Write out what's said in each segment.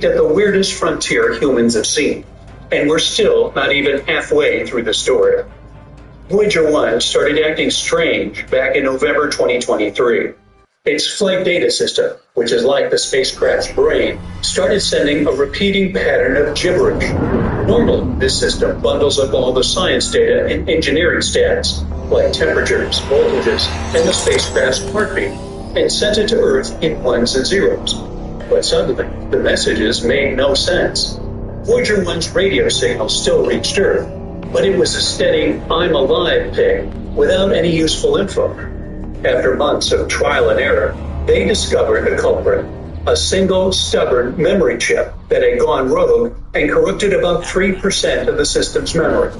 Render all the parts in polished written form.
at the weirdest frontier humans have seen, and we're still not even halfway through the story. Voyager 1 started acting strange back in November 2023. Its flight data system, which is like the spacecraft's brain, started sending a repeating pattern of gibberish. Normally, this system bundles up all the science data and engineering stats, like temperatures, voltages, and the spacecraft's heartbeat, and sends it to Earth in ones and zeros. But suddenly, the messages made no sense. Voyager 1's radio signal still reached Earth, but it was a steady, I'm alive ping, without any useful info. After months of trial and error, they discovered the culprit, a single stubborn memory chip that had gone rogue and corrupted about 3% of the system's memory.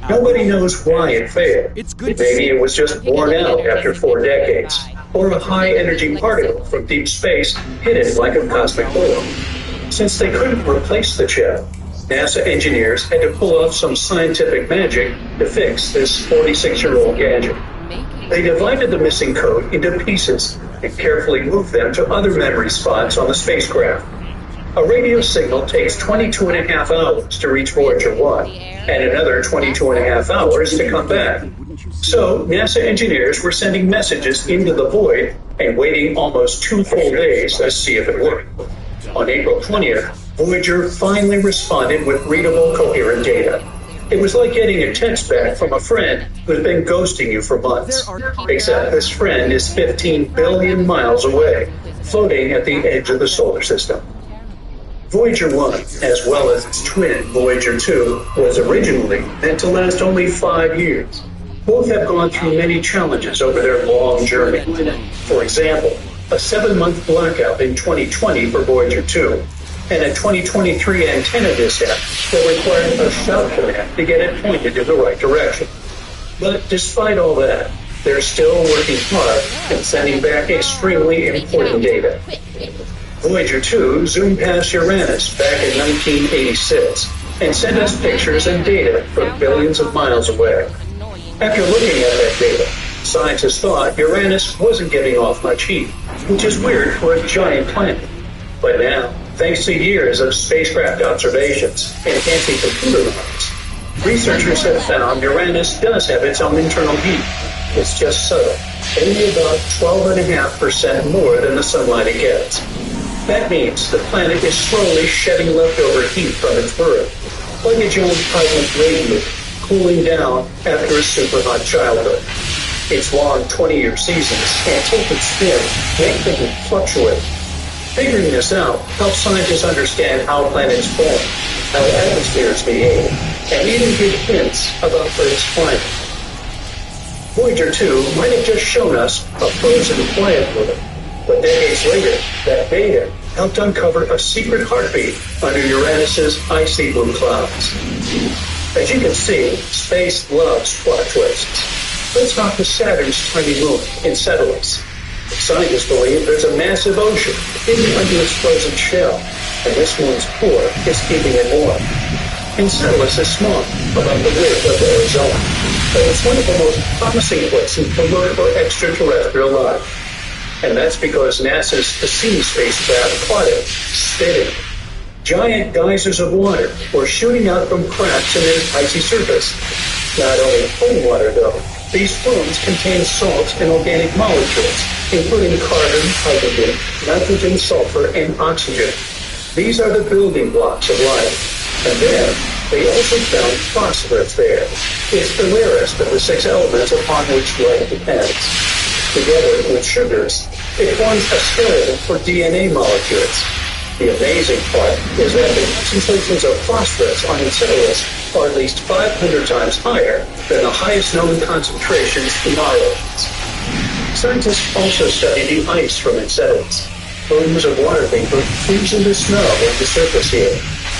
Nobody knows why it failed. Maybe it was just worn out after 4 decades, or a high-energy particle from deep space hit it like a cosmic orb. Since they couldn't replace the chip, NASA engineers had to pull off some scientific magic to fix this 46-year-old gadget. They divided the missing code into pieces and carefully moved them to other memory spots on the spacecraft. A radio signal takes 22 and a half hours to reach Voyager 1, and another 22 and a half hours to come back. So, NASA engineers were sending messages into the void and waiting almost 2 full days to see if it worked. On April 20th, Voyager finally responded with readable, coherent data. It was like getting a text back from a friend who's been ghosting you for months. Except this friend is 15 billion miles away, floating at the edge of the solar system. Voyager 1, as well as its twin, Voyager 2, was originally meant to last only 5 years. Both have gone through many challenges over their long journey. For example, a 7-month blackout in 2020 for Voyager 2, and a 2023 antenna mishap that required a shout command to get it pointed in the right direction. But despite all that, they're still working hard and sending back extremely important data. Voyager 2 zoomed past Uranus back in 1986 and sent us pictures and data from billions of miles away. After looking at that data, scientists thought Uranus wasn't giving off much heat, which is weird for a giant planet. But now, thanks to years of spacecraft observations and fancy computer models, researchers have found Uranus does have its own internal heat. It's just subtle, only about 12.5% more than the sunlight it gets. That means the planet is slowly shedding leftover heat from its birth, like a giant cosmic radiator cooling down after a super hot childhood. Its long 20-year seasons and tilted spin make things fluctuate. Figuring this out helps scientists understand how planets form, how atmospheres behave, and even give hints about Earth's climate. Voyager 2 might have just shown us a frozen quiet world, but decades later, that data helped uncover a secret heartbeat under Uranus's icy blue clouds. As you can see, space loves plot twists. Let's talk to Saturn's tiny moon, Enceladus. Scientists believe there's a massive ocean hidden under its frozen shell, and this moon's core is keeping it warm. Enceladus is small, about the width of Arizona, but it's one of the most promising places for Earth or extraterrestrial life. And that's because NASA's Cassini spacecraft caught it, spitting. Giant geysers of water were shooting out from cracks in its icy surface. Not only cold water, though. These fluids contain salts and organic molecules, including carbon, hydrogen, nitrogen, sulfur, and oxygen. These are the building blocks of life. And then, they also found phosphorus there. It's the rarest of the 6 elements upon which life depends. Together with sugars, it forms a skeleton for DNA molecules. The amazing part is that the concentrations of phosphorus on Enceladus are at least 500 times higher than the highest known concentrations in our oceans. Scientists also study the ice from Enceladus. Plumes of water vapor freeze into snow at the surface here,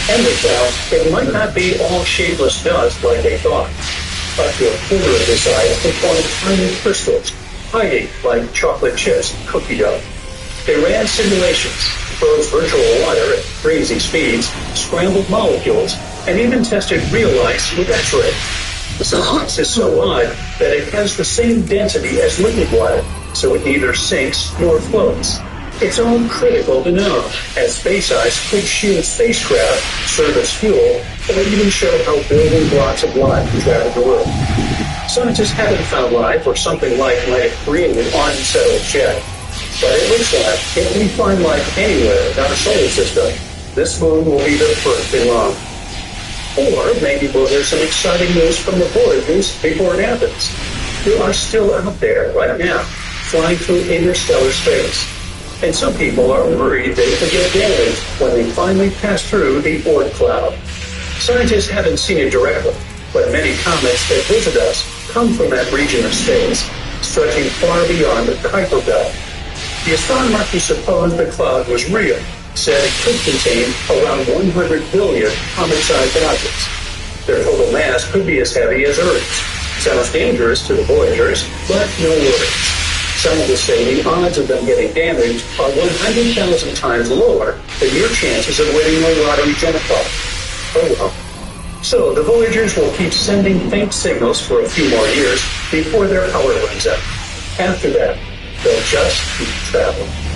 and they found it might not be all shapeless dust like they thought. Up to a quarter of this ice can form tiny crystals, hiding like chocolate chips in cookie dough. They ran simulations, froze virtual water at crazy speeds, scrambled molecules, and even tested real ice with X-ray. The ice is so odd that it has the same density as liquid water, so it neither sinks nor floats. It's all critical to know, as space ice could shield spacecraft, serve as fuel, or even show how building blocks of life travel the world. Scientists haven't found life or something life might have created on unsettled yet. But it looks like if we find life anywhere in our solar system, this moon will be the first in long. Or maybe we'll hear some exciting news from the Voyagers before it happens. They are still out there right now, flying through interstellar space. And some people are worried they could get damaged when they finally pass through the Oort cloud. Scientists haven't seen it directly, but many comets that visit us come from that region of space, stretching far beyond the Kuiper Belt. The astronomer who supposed the cloud was real said it could contain around 100 billion comet-sized objects. Their total mass could be as heavy as Earth's. Sounds dangerous to the Voyagers, but no worries. Scientists say the odds of them getting damaged are 100,000 times lower than your chances of winning a lottery jackpot. Oh well. So the Voyagers will keep sending faint signals for a few more years before their power runs out. After that, they'll just keep traveling.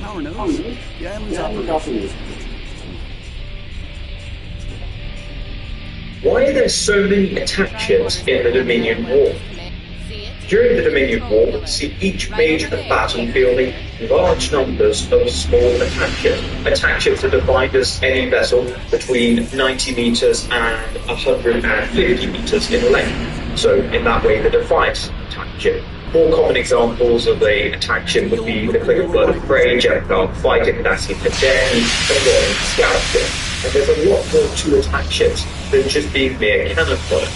Power nodes. The island's operational. Why are there so many attack ships in the Dominion War? During the Dominion War, we see each major battle fielding large numbers of small attack ships. Attack ships are defined as any vessel between 90 meters and 150 meters in length. So in that way, they define attack ship. More common examples of an attack ship would be the Click of Blood of Prey, Jetpack, Fighter Canassi, Fidel, and Scout ship. And there's a lot more to attack ships than just being mere cannon fodder.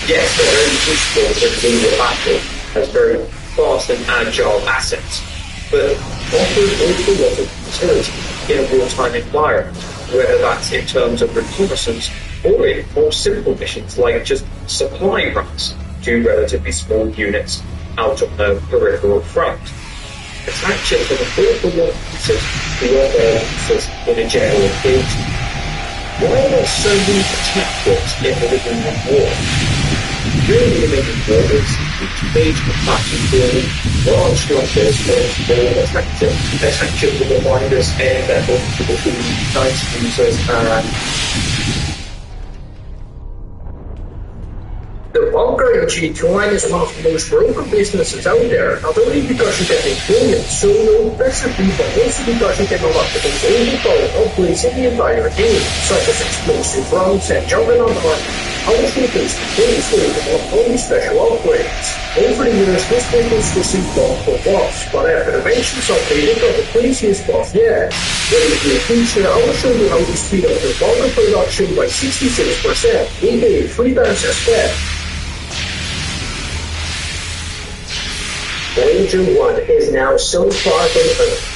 Yes, they're very useful in the battle as very fast and agile assets, but offer an awful lot of utility in a wartime environment, whether that's in terms of reconnaissance or in more simple missions like just supply runs to relatively small units out on the peripheral front. Attack ships have an awful lot of uses beyond their uses in a general field. Why are there so many attack ships in the Dominion War? During the Dominion War, each major battlefield, large numbers of small attack ships. Attack ships are defined as air vessels between 90 meters and The bunker in G2 line is one of the most broken businesses out there, not only because you can make billions solo, aggressively, but also because you can unlock the most overpowered upgrades in the entire game, such as explosive rounds and juggernaut armor. Our showcase is available on only special upgrades. Over the years, this business received multiple buffs, but after the mentions update, it got the craziest buff yet. During the near future, I will show you how to speed up your bunker production by 66%, aka 3 times as fast. Voyager 1 is now so far from Earth.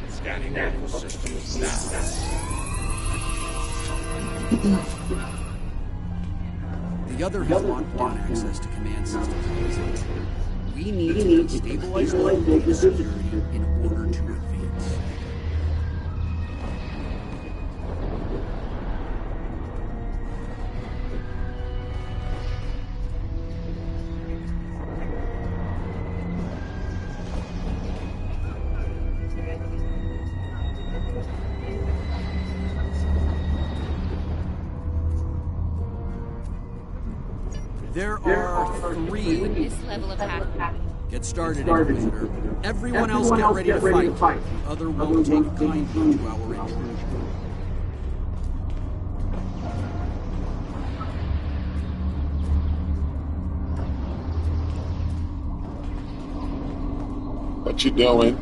Scanning medical systems now. The other have locked down access to command systems. We need to stabilize the local security in order to advance. There are 3. This level of hack. Get started, Inquisitor. Everyone else get ready to fight. The other won't take kindly to our intrusion. What you doing?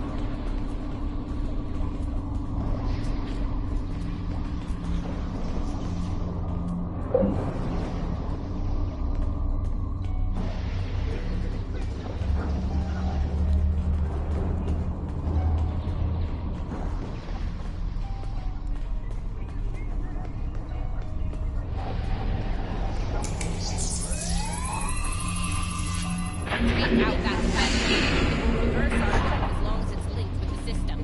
Take out that threat. Reverse our as long as it's linked with the system.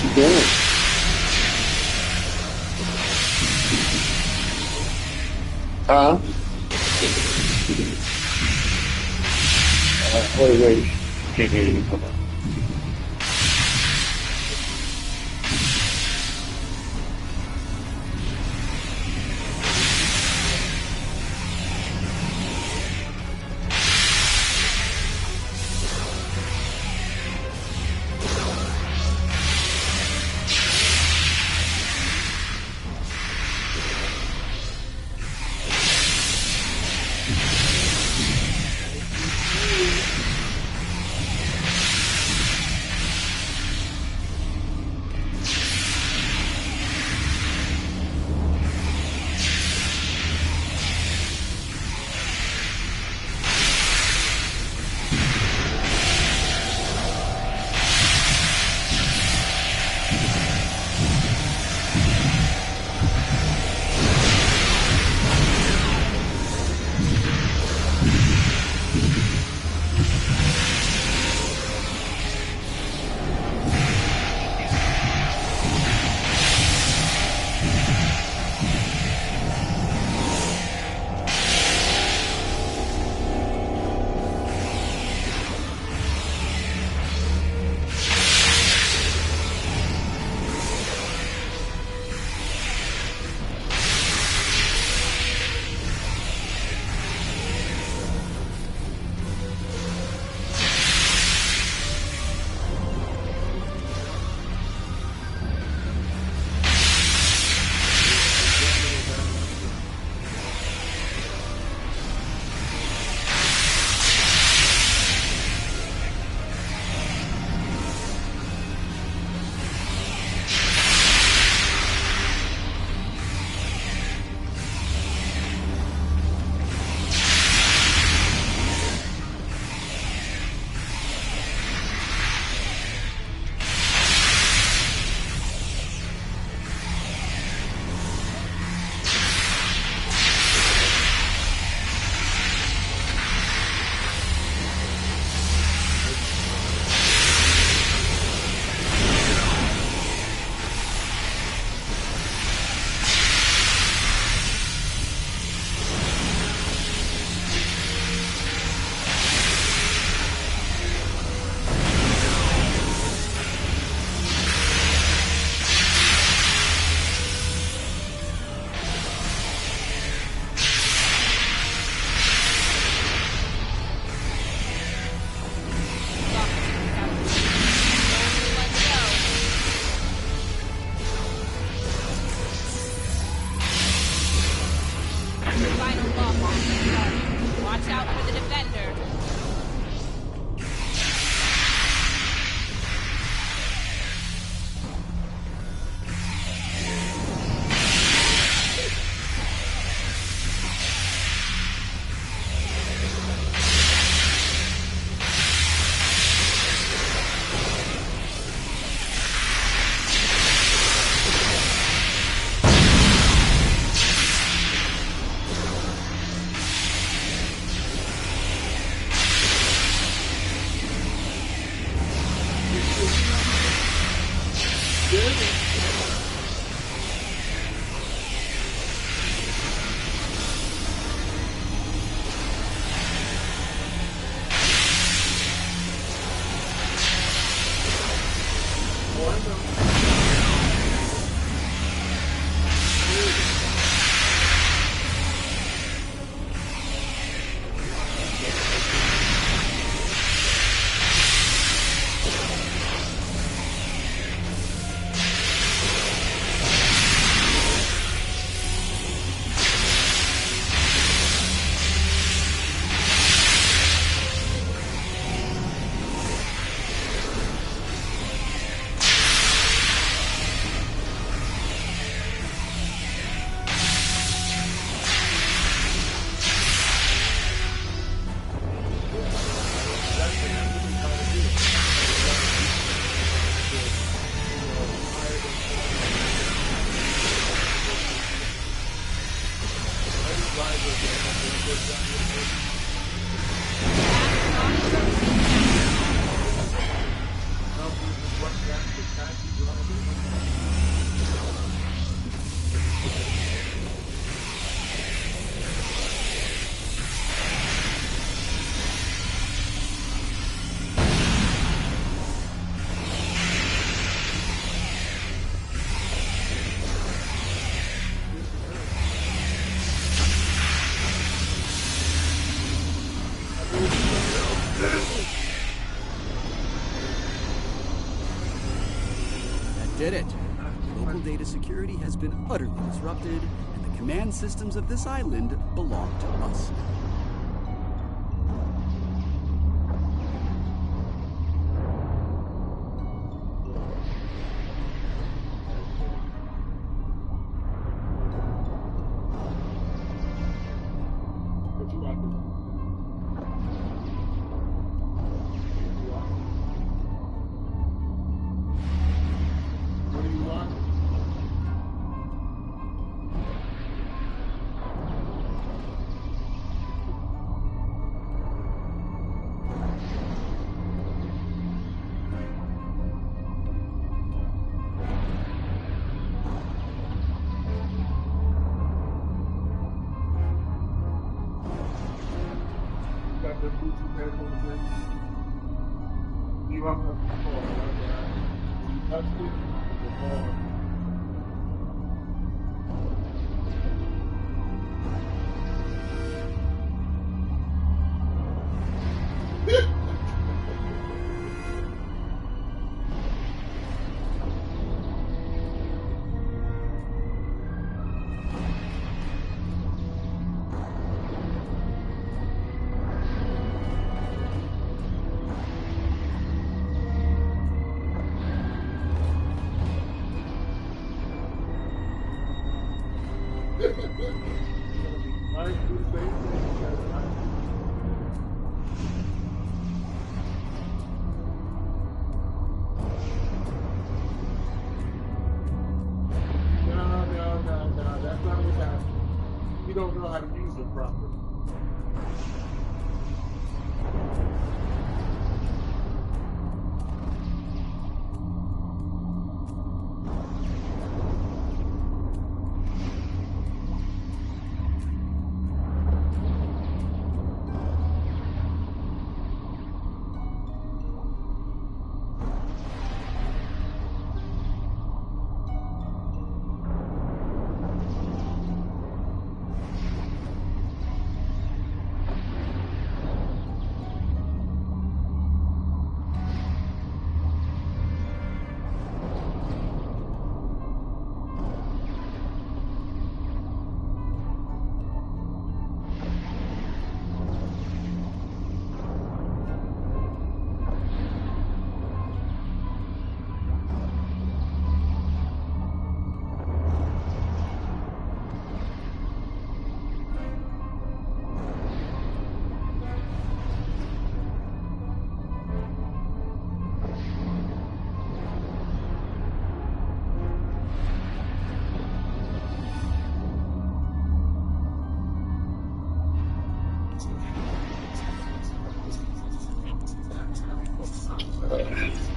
you doing? Huh? Wait. Can't hear you. Hold on. Local data security has been utterly disrupted, and the command systems of this island belong to us now.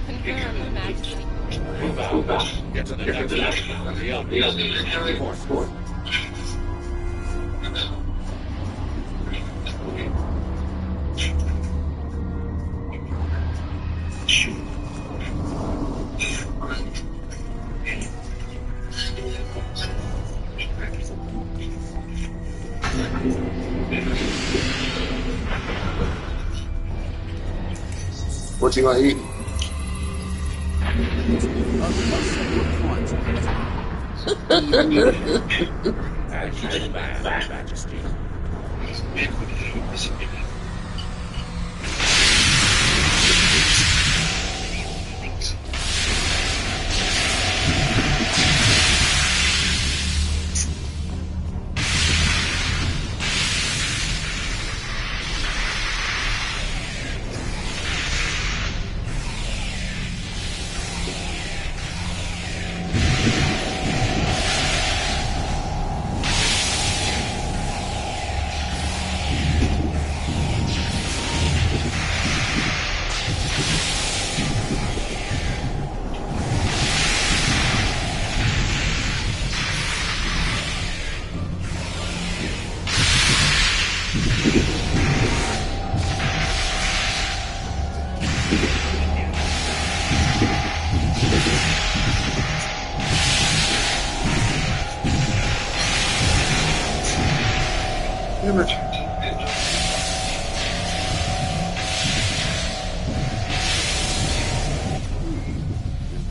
Confirm, Majesty. Get to the next report. What you gonna eat? Majesty.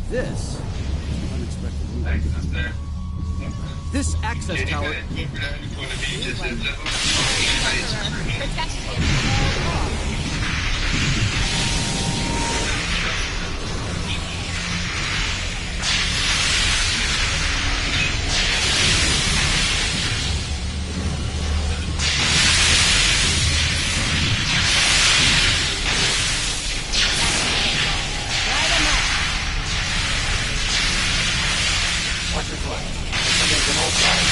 This unexpected This access tower. Protect him at all costs.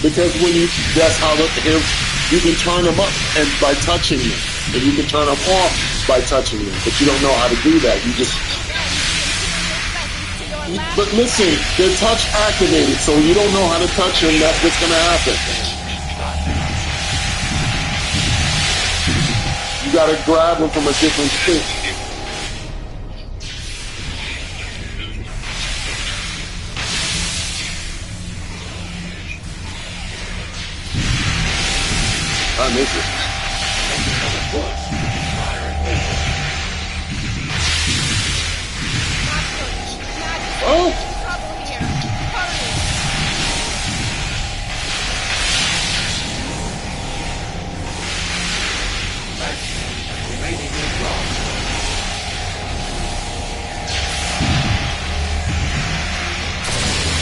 Because that's how you can turn them up and by touching them, and you can turn them off by touching them. But you don't know how to do that. You just. But listen, they're touch activated, so you don't know how to touch them. That's what's gonna happen. You gotta grab them from a different stick. I miss it. Oh! Trouble here. Hurry.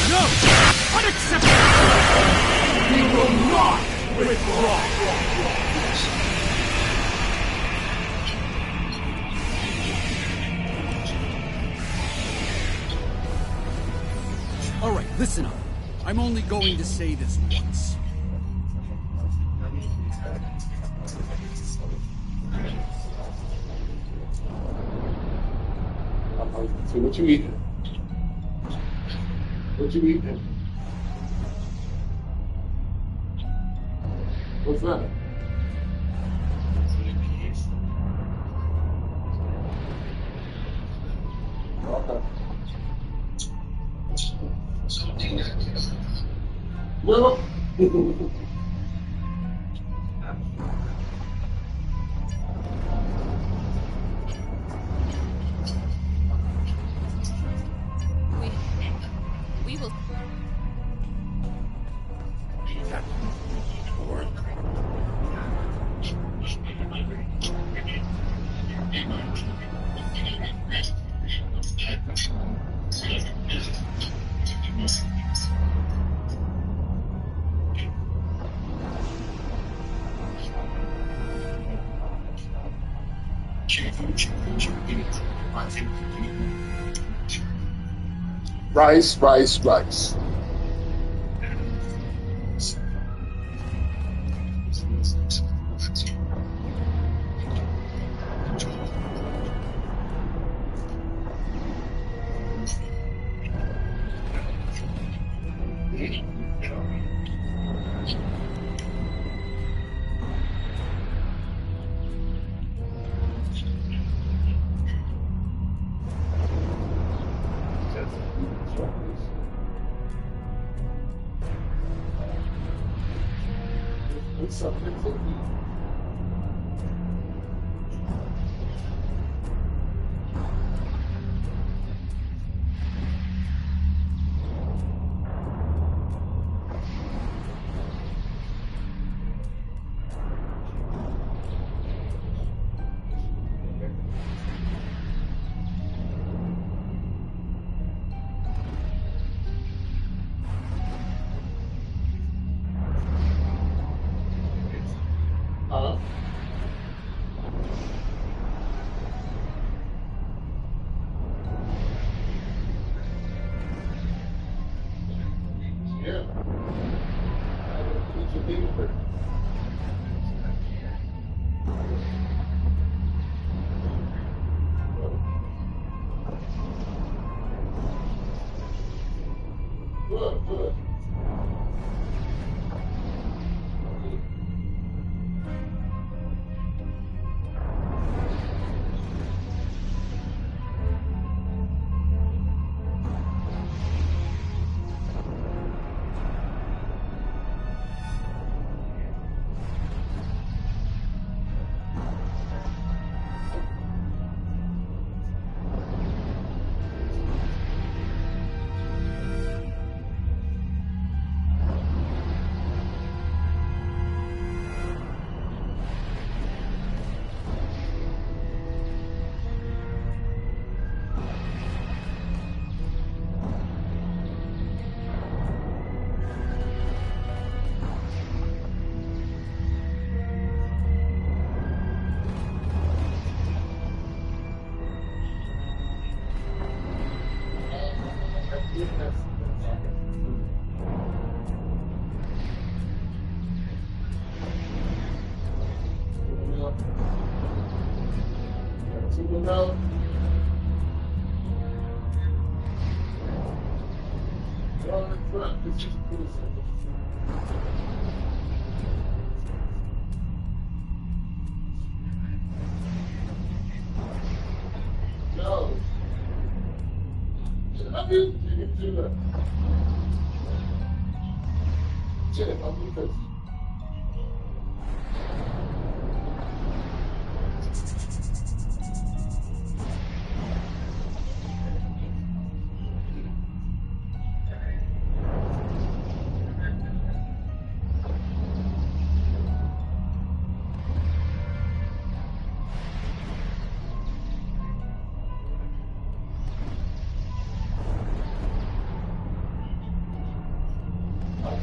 No! Unacceptable! We will not withdraw! All right, listen up. I'm only going to say this once. So what you eating? What you eating? What's that? No. We will. Rice, rice, rice. know. Well, it's not. It's just cool. No. I mean, you can do that. Shit, I'll do this.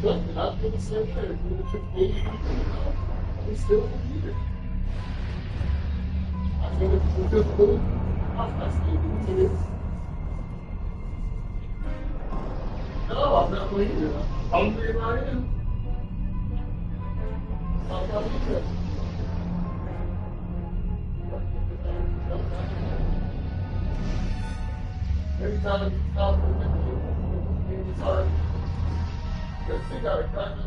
I'm going to say that it's I'm still here. I feel it's just good. I'm still doing it. No, I'm not leaving. I'm hungry and I am. I'm not leaving. Every time you stop it's hard. They got a kind of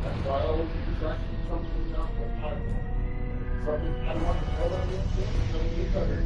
that's why I always distract something else. Something I want to tell them something you better.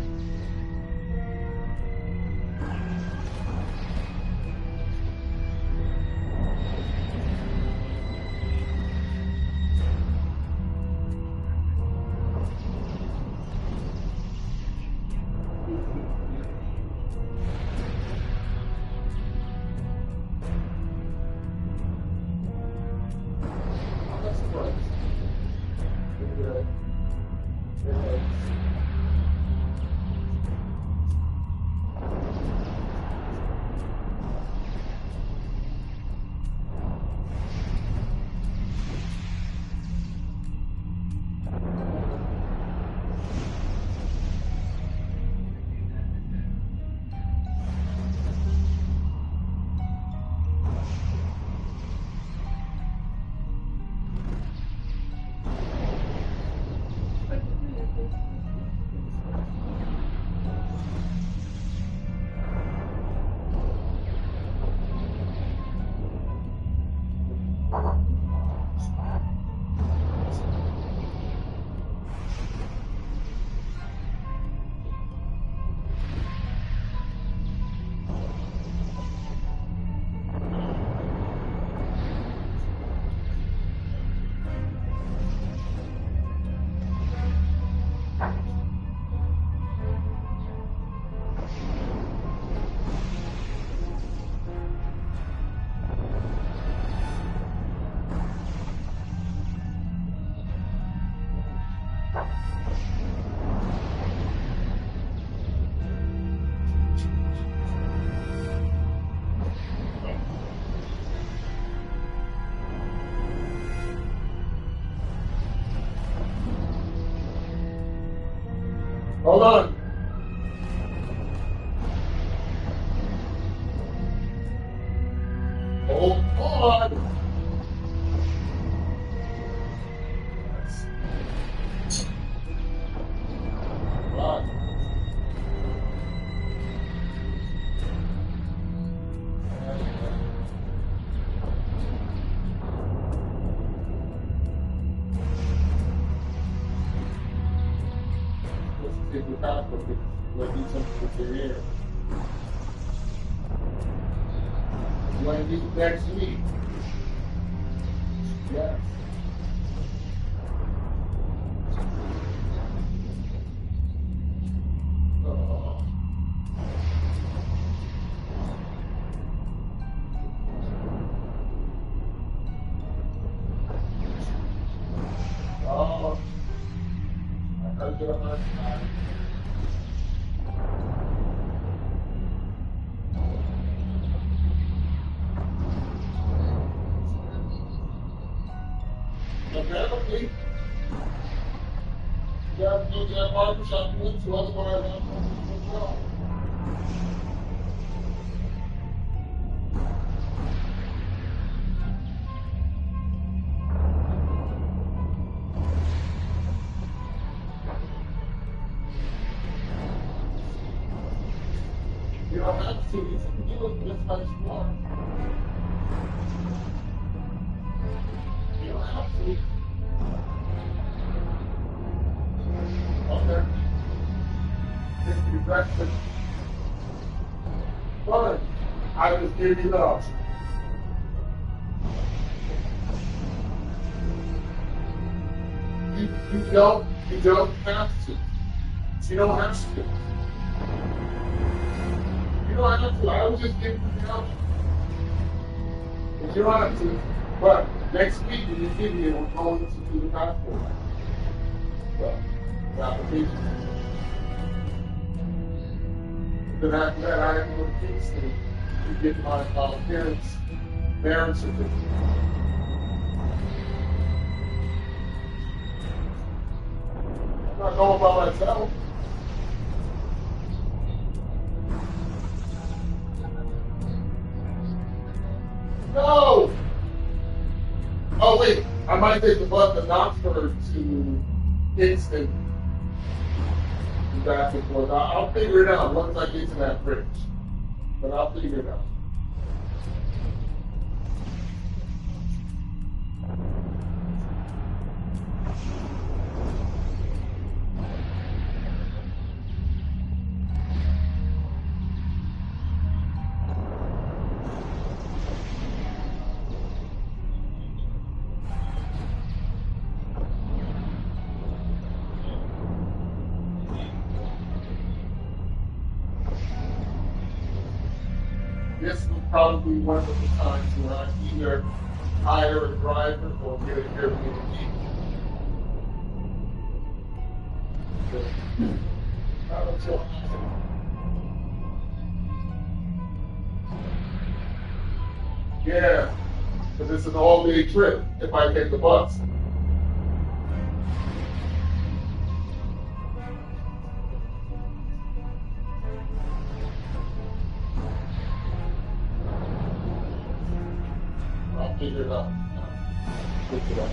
Hold on. Hold on. Take the top of it, let me something with your ear. You want to do the back to me? Yes. Oh. Oh. I heard you on that time. Apparently, You have to go to that barbershop you went to, otherwise I'm going to go. You don't have to. You can do it just like you are. You don't have to. Okay. Take your breakfast. Fine. I just gave you the option. You don't have to. You don't have to. You don't have to. I was just giving you the option. If you don't have to, but next week when you give me, we're going to do the passport. Well, the application. Then after that, I have to go to Kingston to get my parents' marriage certificate. I'm not going by myself. No! Oh, wait. I might take the bus to Oxford to Kingston. And back and forth. I'll figure it out once I get to that bridge. But I'll figure it out. This would probably be one of the times when I either hire a driver or get an Airbnb. I don't know. Yeah, because it's an all-day trip if I take the bus. I'll figure it out. Figure it out.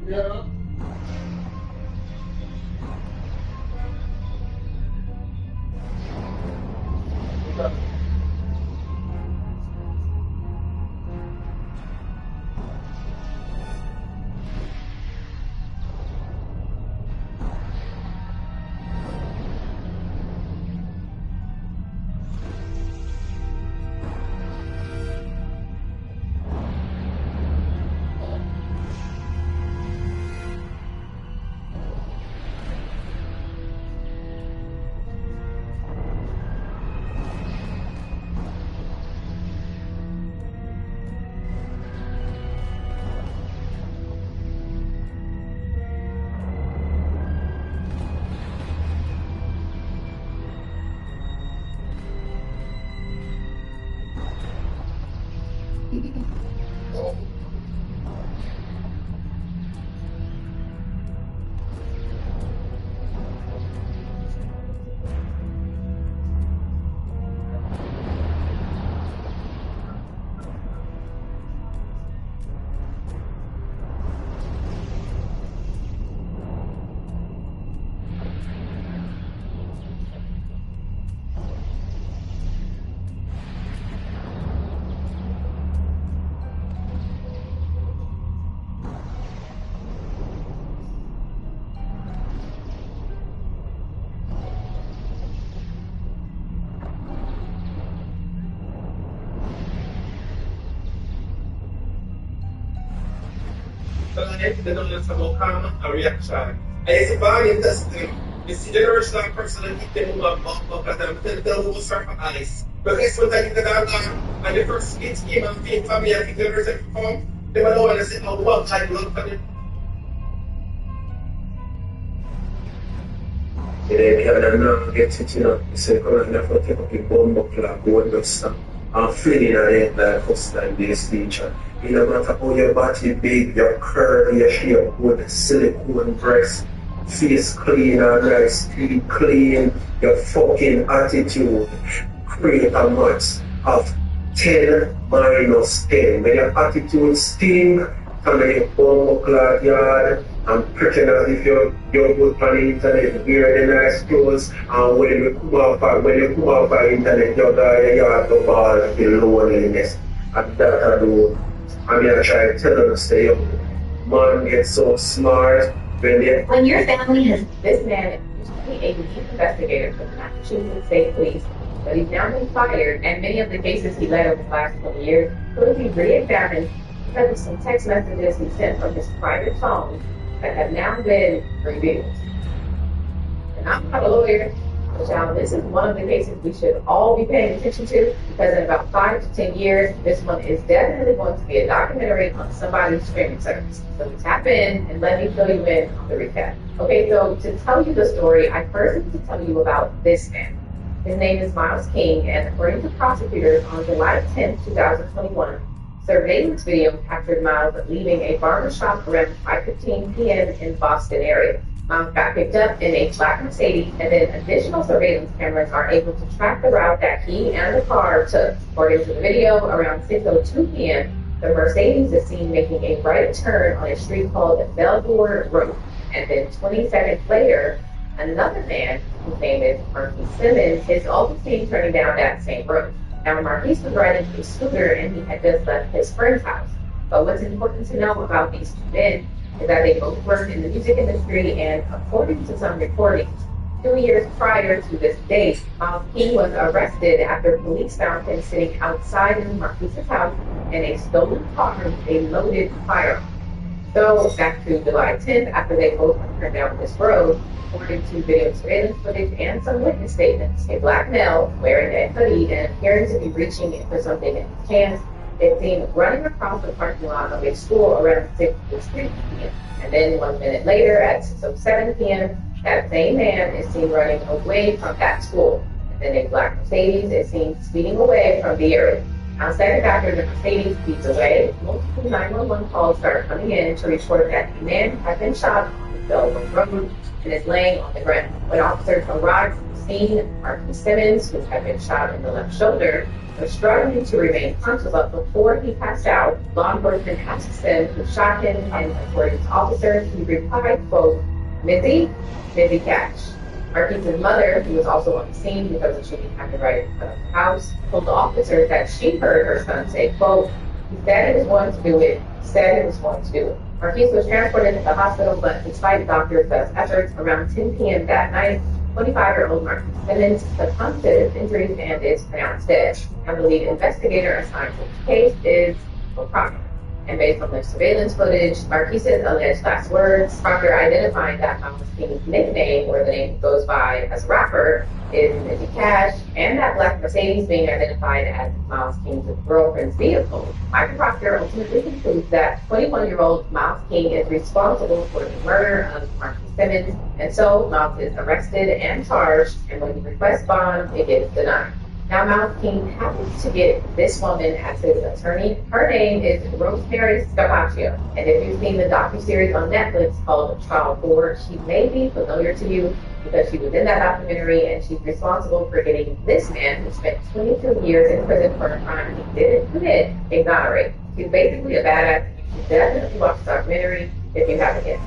Yeah. Okay. They don't just about karma or reaction. And it's a volume testing. You see the generational person and keep them up, because I'm telling them who surf ice. But guess what I did that and the first kids came and came for me, I think the person from they were the one that said, oh, what I blood for them. Kevin now get it, you know, he said, come on, have to take up the bomb buckler, go and just and feeling at it like first time this teacher. You know, matter how your body big, your curve, your shape, good silicone breast, face clean and nice, teeth clean, your fucking attitude create a match of 10 minus 10. When your attitude stink, come in your bomb buckler yard, and pretend as if you're good on the internet, wear the nice clothes, and when you come off the internet, you're going to go ball the loneliness. And that I do. I mean, I try to tell them to stay up. Man gets so smart when your family has this man used to be a lead investigator for the Massachusetts State Police, but he's now been fired, and many of the cases he led over the last 20 years could be re-examined because of some text messages he sent from his private phone that have now been revealed. And I'm not a lawyer, but this is one of the cases we should all be paying attention to, because in about 5 to 10 years, this one is definitely going to be a documentary on somebody's streaming service. So tap in and let me fill you in on the recap. Okay, so to tell you the story, I first need to tell you about this man. His name is Miles King, and according to prosecutors, on July 10, 2021, surveillance video captured Miles leaving a barbershop around 5:15 p.m. in Boston area. Miles got picked up in a black Mercedes, and then additional surveillance cameras are able to track the route that he and the car took. According to the video, around 6:02 p.m., the Mercedes is seen making a right turn on a street called Belvoir Road. And then 20 seconds later, another man, whose name is Marquis Simmons, is also seen turning down that same road. Now, Marquis was riding a scooter and he had just left his friend's house. But what's important to know about these two men is that they both worked in the music industry, and according to some recordings, 2 years prior to this date, Miles King was arrested after police found him sitting outside of Marquis' house in a stolen car with a loaded firearm. So, back to July 10th, after they both turned down this road, according to video surveillance footage and some witness statements, a black male wearing a hoodie and appearing to be reaching for something in his hands is seen running across the parking lot of a school around 6th Street p.m. And then 1 minute later, at 6:07 p.m., that same man is seen running away from that school. And then a black Mercedes is seen speeding away from the area. Now, seconds after the Mercedes speeds away, multiple 911 calls start coming in to report that a man had been shot on the Belvoir Road and is laying on the ground. When officers arrived to the scene, Marquis Simmons, who had been shot in the left shoulder, was struggling to remain conscious, but before he passed out, law enforcement asked him who shot him, and according to officers, he replied, quote, Mizzy Cash. Marquis' mother, who was also on the scene because the shooting happened right in front of the house, told the officers that she heard her son say, quote, he said he was going to do it, Marquis was transported to the hospital, but despite doctors' best efforts, around 10 p.m. that night, 25-year-old Marquis Simmons succumbed to his injuries and is pronounced dead. And the lead investigator assigned to the case is Proctor. And based on the surveillance footage, Marquis' alleged last words, Proctor identified that Miles King's nickname, or the name he goes by as a rapper, is Mizzy Cash, and that black Mercedes being identified as Miles King's girlfriend's vehicle. Michael Proctor ultimately concludes that 21-year-old Miles King is responsible for the murder of Marquis Simmons, and so Miles is arrested and charged, and when he requests bond, it gets denied. Now, Miles King happens to get this woman as his attorney. Her name is Rosemary Scapaccio, and if you've seen the docuseries on Netflix called Trial 4, she may be familiar to you because she was in that documentary, and she's responsible for getting this man, who spent 22 years in prison for a crime he didn't commit, exonerated. She's basically a badass. You should definitely watch the documentary if you haven't yet.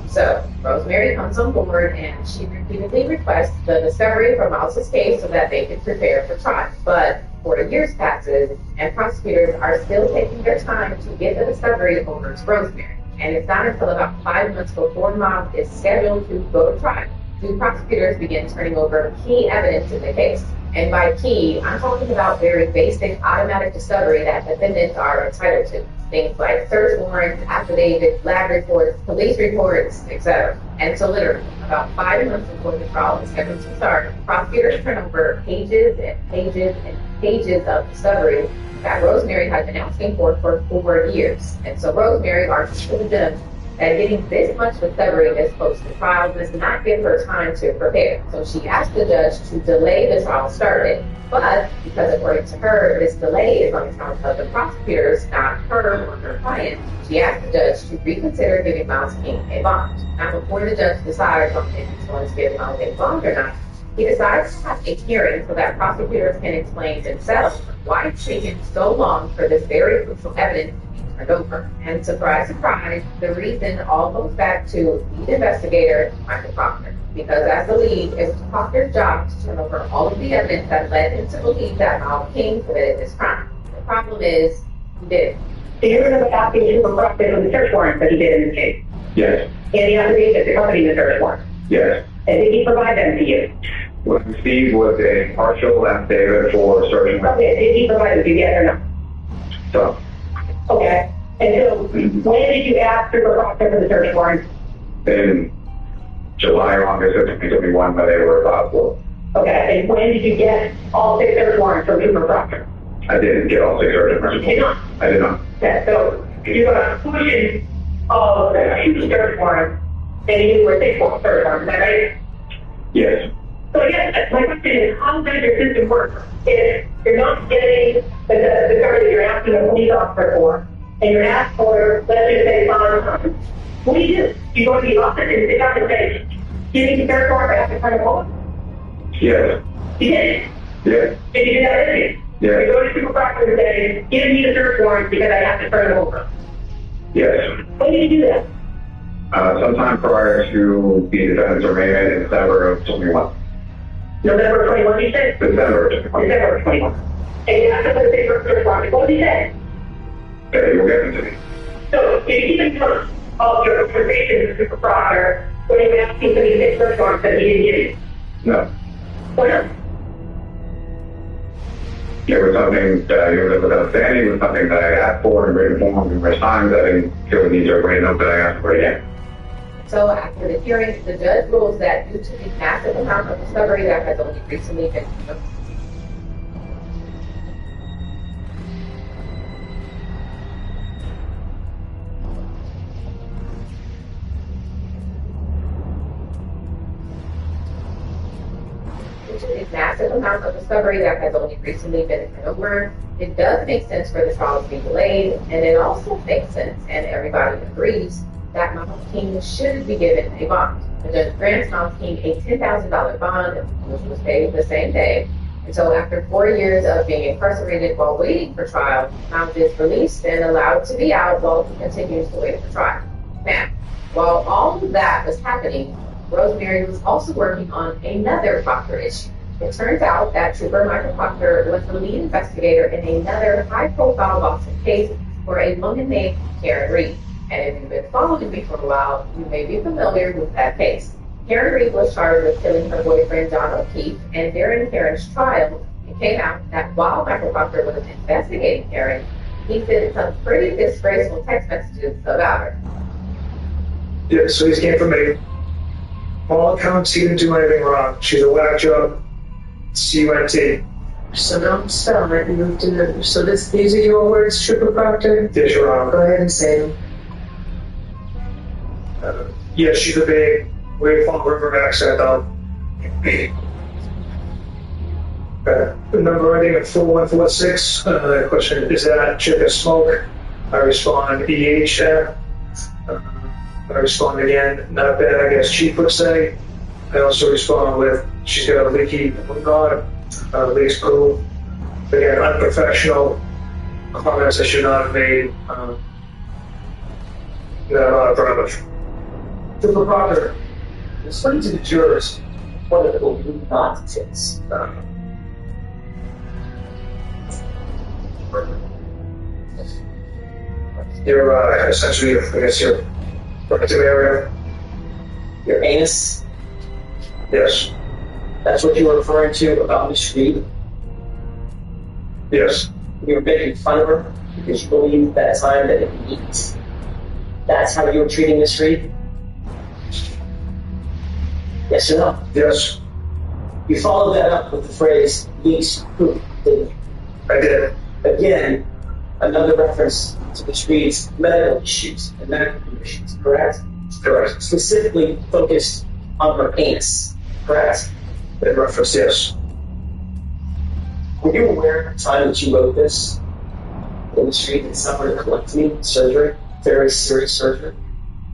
So, Rosemary comes on board and she repeatedly requests the discovery from Miles' case so that they can prepare for trial. But 4 years passes and prosecutors are still taking their time to get the discovery over to Rosemary. And it's not until about 5 months before Miles is scheduled to go to trial do prosecutors begin turning over key evidence in the case. And by key, I'm talking about very basic automatic discovery that defendants are entitled to. things like search warrants, affidavits, lab reports, police reports, etc. And so literally, about 5 months before the trial was scheduled to start, prosecutors turned over pages and pages and pages of discovery that Rosemary had been asking for 4 years. And so Rosemary argued to the judge that getting this much discovery this close to trial does not give her time to prepare. So she asked the judge to delay the trial started. But because according to her, this delay is on account of the prosecutors, not her or her client, she asked the judge to reconsider giving Miles King a bond. Now, before the judge decides on if he's going to give Miles a bond or not, he decides to have a hearing so that prosecutors can explain themselves why it's taken so long for this very crucial evidence to be turned over. And surprise, surprise, the reason all goes back to lead investigator Michael Proctor. Because as the lead, it was Proctor's job to turn over all of the evidence that led him to believe that Miles King committed this crime. The problem is, he did. So you're going to asking Super Proctor for the search warrant that he did in this case? Yes. And the affidavit accompanying the search warrant? Yes. And did he provide them to you? What we received was a partial affidavit for search warrant. Okay, did he provide them to you, yes or no? So, Okay. And so, when did you ask Super Proctor for the search warrant? in July or August of 2021, but they were possible. Okay, and when did you get all 6 search warrants from Super Proctor? I didn't get all 6 search warrants. You did not? I did not. Okay, so you got a portion of the 2 search warrants, and you were 6 search warrants, is that right? Yes. So I guess my question is, how does your system work if you're not getting the discovery that you're asking a police officer for, and you're asked for, let's just say, 5 times? What do? You go to the office and sit down and say, give me the search warrant, I have to turn it over? Yes. You did? Yes. Did you do that, didn't you? Yes. You go to Super Proctor and say, give me the search warrant because I have to turn it over. Yes. When did you do that? Sometime prior to the defendant's arraignment in December of 21. November 21, you said? December of 21. December 21. And you have to put the search warrant. What did he say? They will get them to me. So, if you keep in touch of your conversations with Super Proctor, when you were asking for these 6 search warrants that he didn't give you? No. Why not? It was something that I knew that was outstanding. It was something that I asked for in written form numerous times. I didn't feel the need to write a note that I asked for again. So after the hearing, the judge rules that due to the massive amount of discovery that has only recently been massive amount of discovery that has only recently been turned over, it does make sense for the trial to be delayed, and it also makes sense, and everybody agrees, that Miles King should be given a bond. The judge grants Miles King a $10,000 bond, which was paid the same day. And so after 4 years of being incarcerated while waiting for trial, Miles is released and allowed to be out while he continues to wait for trial. Now, while all of that was happening, Rosemary was also working on another Proctor issue. It turns out that Trooper Michael Proctor was the lead investigator in another high-profile Boston case for a woman named Karen Reed. And if you've been following me for a while, you may be familiar with that case. Karen Reed was charged with killing her boyfriend, John O'Keefe, and during Karen's trial, it came out that while Michael Proctor was investigating Karen, he sent some pretty disgraceful text messages about her. Yeah, so these came from me. All accounts, he didn't do anything wrong. She's a whack job. CUNT. So don't spell it. You have to. So these are your words, Trooper Proctor? Yes, Your Honor. Go ahead and say them. Yeah, she's a big Wave Fall River accent though. The number ending in 4146. Question, is that chick a smoke? I respond EHF. I respond again, not bad, I guess Chief would say. I also respond with, she's got a leaky rod, leaks poo. Again, unprofessional comments I should not have made. Not a problem. Trooper Proctor, explain to the jurors what a balloon knot is. Your essentially, I guess your rectum area. Your anus? Yes. That's what you were referring to about Miss Reed? Yes. You were making fun of her? because you believe at that time that it means that's how you were treating the street? Yes or no? Yes, You followed that up with the phrase leaks poop, didn't you? I did. Again, another reference to the street's medical issues and medical conditions, correct? Correct. Specifically focused on her anus, correct? In reference, yes. Were you aware at the time that you wrote this in the street that suffered a colectomy surgery, very serious surgery?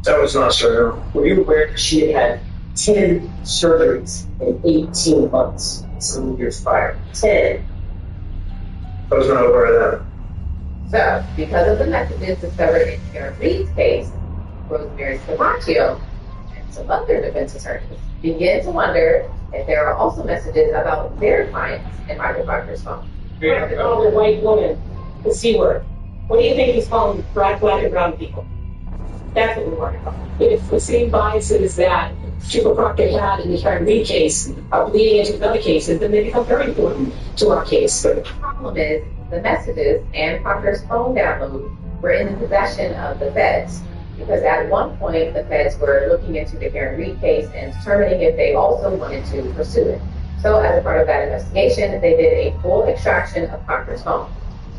That was not so. Were you aware that she had had 10 surgeries in 18 months, some years prior? 10. I was not aware of that. So, because of the messages discovered in Karen Reed's case, Rosemary Scapaccio and some other defense attorneys begin to wonder if there are also messages about their clients in Michael Proctor's phone. Oh, the white woman, the C word. What do you think he's calling black and brown people? That's what we want to know. If the same biases that Chico Proctor had in the Karen Reed case are bleeding into other cases, then they become very important to our case. The problem is the messages and Proctor's phone download were in the possession of the feds, because at one point the feds were looking into the Karen Reed case and determining if they also wanted to pursue it. So as a part of that investigation, they did a full extraction of Proctor's phone.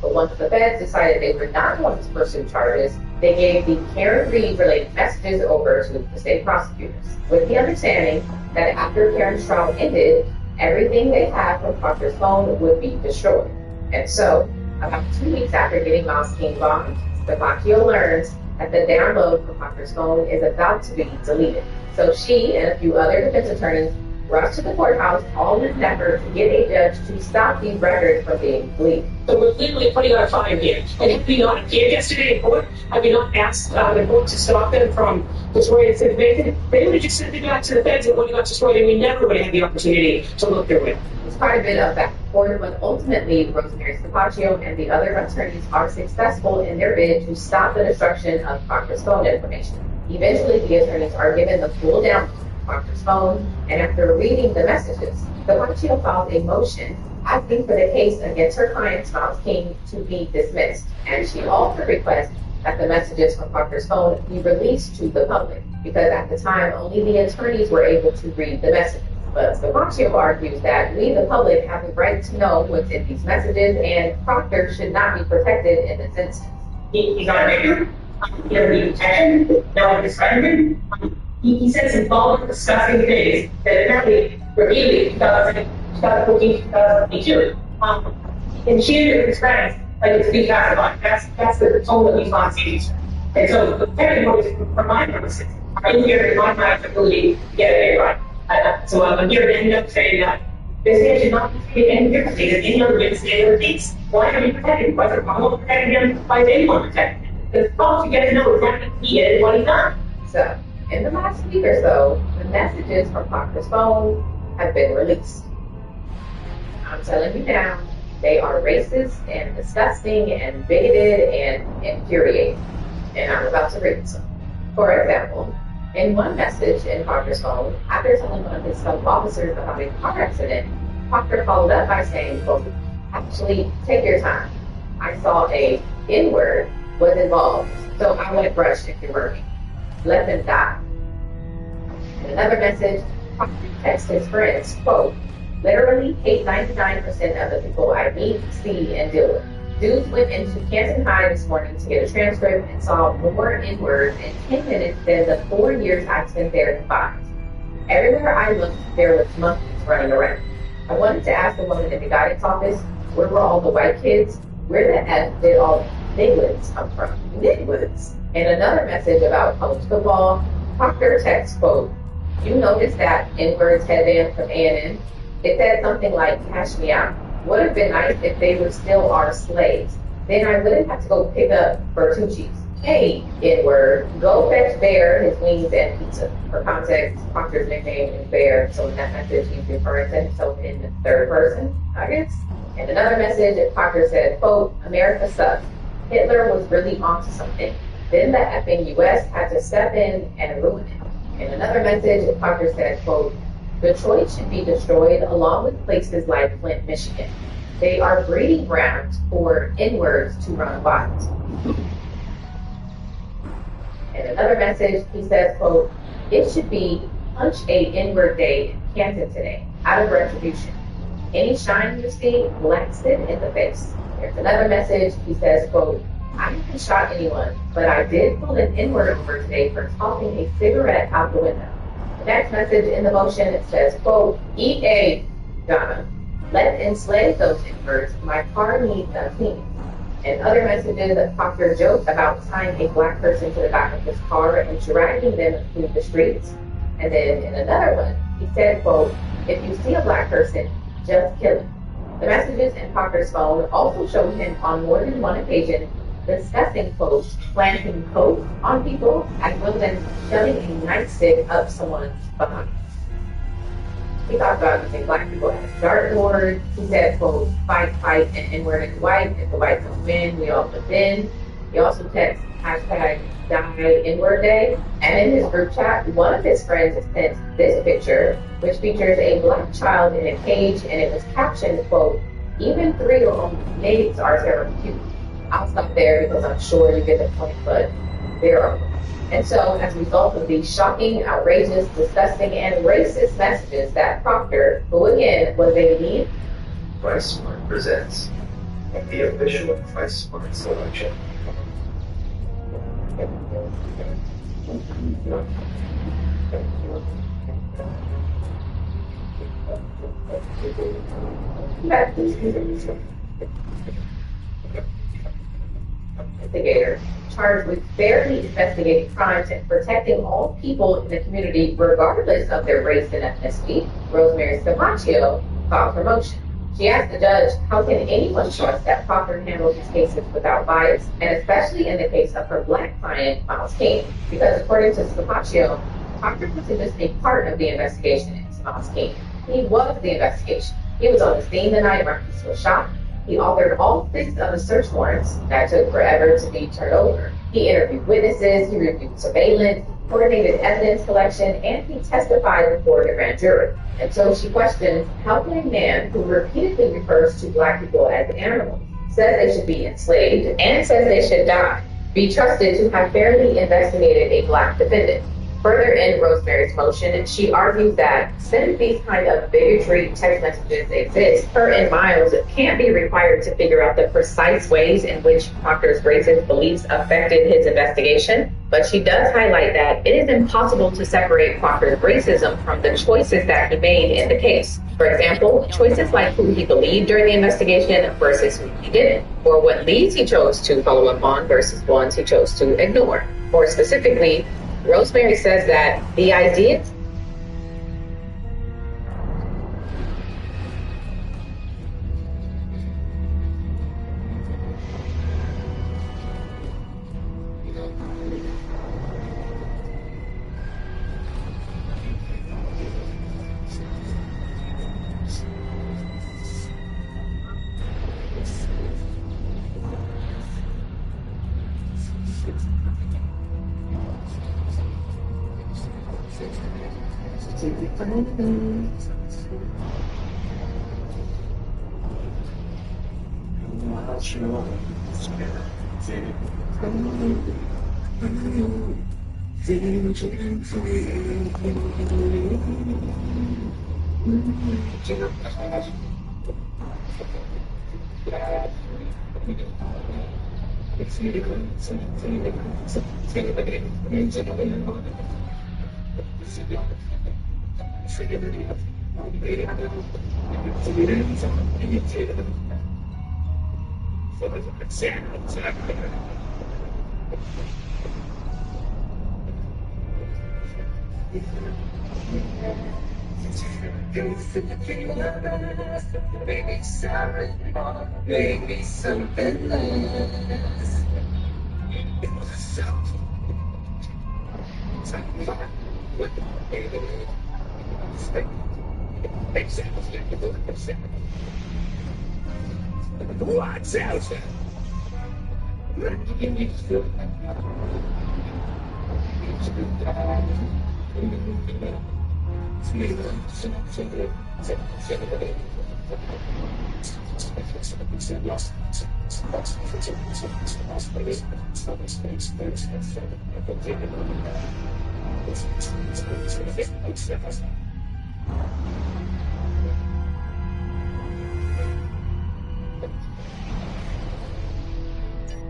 But once the feds decided they were not going to pursue charges, they gave the Karen Reed related messages over to the state prosecutors, with the understanding that after Karen's trial ended, everything they had from Proctor's phone would be destroyed. And so, about 2 weeks after getting Miles King bond, Scapaccio learns that the download from Proctor's phone is about to be deleted. So she and a few other defense attorneys rush to the courthouse, all in an effort to get a judge to stop these records from being deleted. So we're literally putting out a fire here. And if we not appeared yesterday in court, have we not asked the court to stop them from destroying this information? They would have just sent it back to the feds and when it got destroyed, and we never would have had the opportunity to look through it. It's quite a bit of back and forth, but ultimately, Rosemary Scapaccio and the other attorneys are successful in their bid to stop the destruction of Proctor's phone information. Eventually, the attorneys are given the full download of Proctor's phone, and after reading the messages, Scapaccio filed a motion asking for the case against her client, Miles King, to be dismissed. And she also requests that the messages from Proctor's phone be released to the public, because at the time, only the attorneys were able to read the messages. But Scapaccio argues that we, the public, have the right to know what's in these messages, and Proctor should not be protected in this instance. He's not a victim. He doesn't need protection. No one is frightened of him. He says some vulgar, disgusting things that apparently revealed in 2014, 2022. And she and his friends, like it's being classified. That's the tone that he's on stage. And so the technical for my purposes are in here to remind my ability to get it right. So I'm here to end up saying that this man should not be treated any differently than any other witness in other case. Why are you protecting him? Why is the problem protecting him? Why is anyone protecting him? The problem to get to know exactly who he is and what he's done. So, in the last week or so, the messages from Proctor's phone have been released. I'm telling you now, they are racist and disgusting and bigoted and infuriating. And I'm about to read some. For example, in one message in Proctor's phone, after telling one of his fellow officers about a car accident, Proctor followed up by saying, quote, "Actually, take your time. I saw a N-word was involved, so I wouldn't rush if you're working. Let them die." In another message, Proctor texts his friends, quote, "Literally hate 99% of the people I meet, see, and deal with. Dudes went into Canton High this morning to get a transcript and saw more N-words in 10 minutes than the 4 years I spent there combined. Everywhere I looked, there was monkeys running around. I wanted to ask the woman in the guidance office, where were all the white kids? Where the F did all the nigglets come from?" Nigglets. In another message about college football, Proctor texts, quote, "You noticed that N-words headband from A&M? It said something like, 'Cash me out.' Would have been nice if they were still our slaves. Then I wouldn't have to go pick up Bertucci's. Hey, N-word, go fetch Bear his wings and pizza." For context, Proctor's nickname is Bear, so in that message he's referring to himself in the third person, I guess. In another message, Proctor said, quote, "America sucks. Hitler was really onto something. Then the effing U.S. had to step in and ruin it." In another message, Proctor said, quote, "Detroit should be destroyed along with places like Flint, Michigan. they are breeding grounds for N-words to run wild. In another message, he says, quote, "It should be punch a N-word day in Canton today, out of retribution. Any shine you see, blast it in the face." There's another message. He says, quote, "I haven't shot anyone, but I did pull an N-word over today for tossing a cigarette out the window." The next message in the motion, it says, quote, "Eat a, Ghana. Let's enslave those N-words. My car needs them clean." And other messages, Proctor joked about tying a black person to the back of his car and dragging them through the streets. And then in another one, he said, quote, "If you see a black person, just kill him." The messages in Proctor's phone also showed him on more than one occasion discussing, quote, planting coke on people, as well as shoving a nightstick up someone's behind. He talked about using black people as dartboards. He said, quote, "Fight, fight, and N-word is white. If the whites don't win, we all win." He also texted hashtag die N-word day. And in his group chat, one of his friends sent this picture, which features a black child in a cage, and it was captioned, quote, "Even 3-year-old natives are terrible cute." I'll stop there because I'm sure you get the point, but there are. And so, as a result of these shocking, outrageous, disgusting, and racist messages that Proctor, who again was a lead, PriceSmart presents the official PriceSmart selection. investigator charged with fairly investigating crimes and protecting all people in the community regardless of their race and ethnicity, Rosemary Scapaccio filed her motion. She asked the judge, how can anyone trust that Proctor handled his cases without bias, and especially in the case of her black client, Miles King? Because according to Scapaccio, Proctor wasn't just a part of the investigation into Miles King. He was the investigation. He was on the scene the night Marcus was shot. He authored all 6 of the search warrants that took forever to be turned over. He interviewed witnesses, he reviewed surveillance, coordinated evidence collection, and he testified before the grand jury. And so she questions, how can a man who repeatedly refers to black people as animals, says they should be enslaved, and says they should die, be trusted to have fairly investigated a black defendant? Further in Rosemary's motion, she argues that since these kind of bigotry text messages exist, her and Miles can't be required to figure out the precise ways in which Proctor's racist beliefs affected his investigation. But she does highlight that it is impossible to separate Proctor's racism from the choices that he made in the case. For example, choices like who he believed during the investigation versus who he didn't, or what leads he chose to follow up on versus ones he chose to ignore. More specifically, Rosemary says that the idea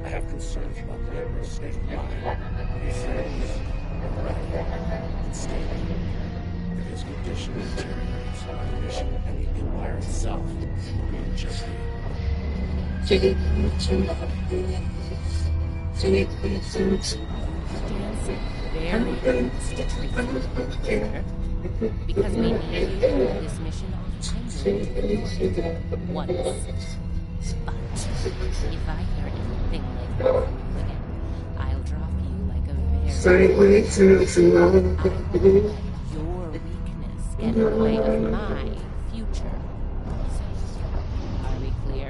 I have concerns about the Emperor's state of mind. He seems ready and stable. If his condition deteriorates, our mission and the Empire itself will be in jeopardy. Very street because we need you for this mission once. But if I hear anything like that from you again, I'll drop you like a very... I'll let your weakness get in the way of my future. So, are we clear?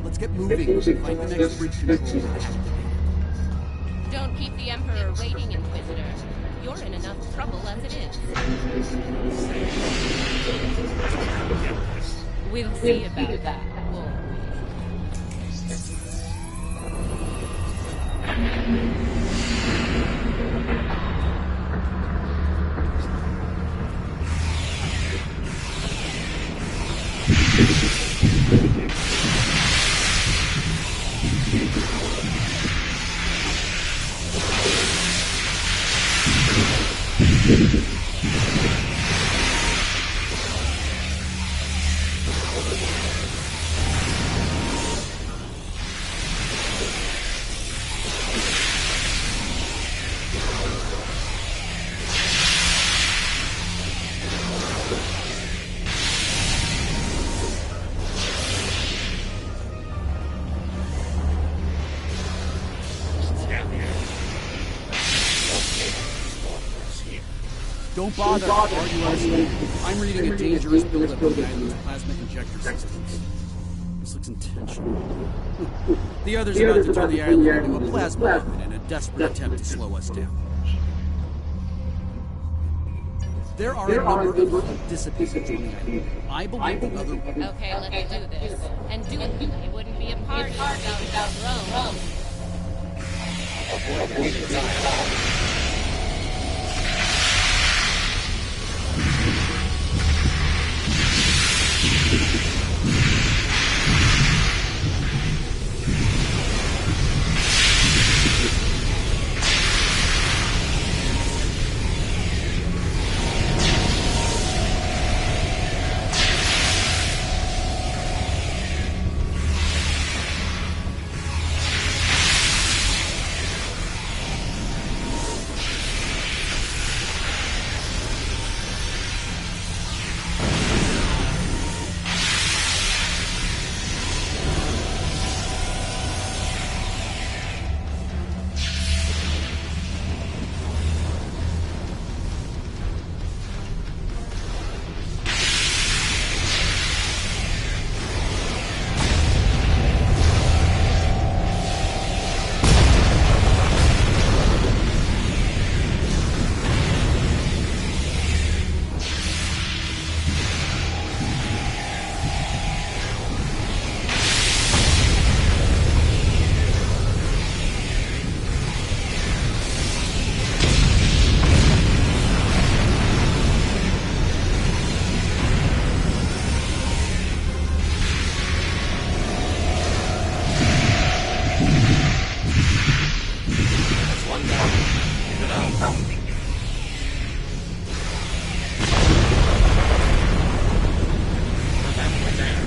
Let's get moving. Find the next bridge control. Don't keep the Emperor waiting, Inquisitor. You're in enough trouble as it is. We'll see about that, won't Don't bother. I'm reading a dangerous buildup of the island's plasma injector systems. This looks intentional. The others are about to turn the island into a plasma orbit in a desperate attempt to slow us down. There are a number of participants on the island. I believe the other... Okay, let's do this. And do it. It wouldn't be a party without Rome. One down. Keep it up. We're halfway there.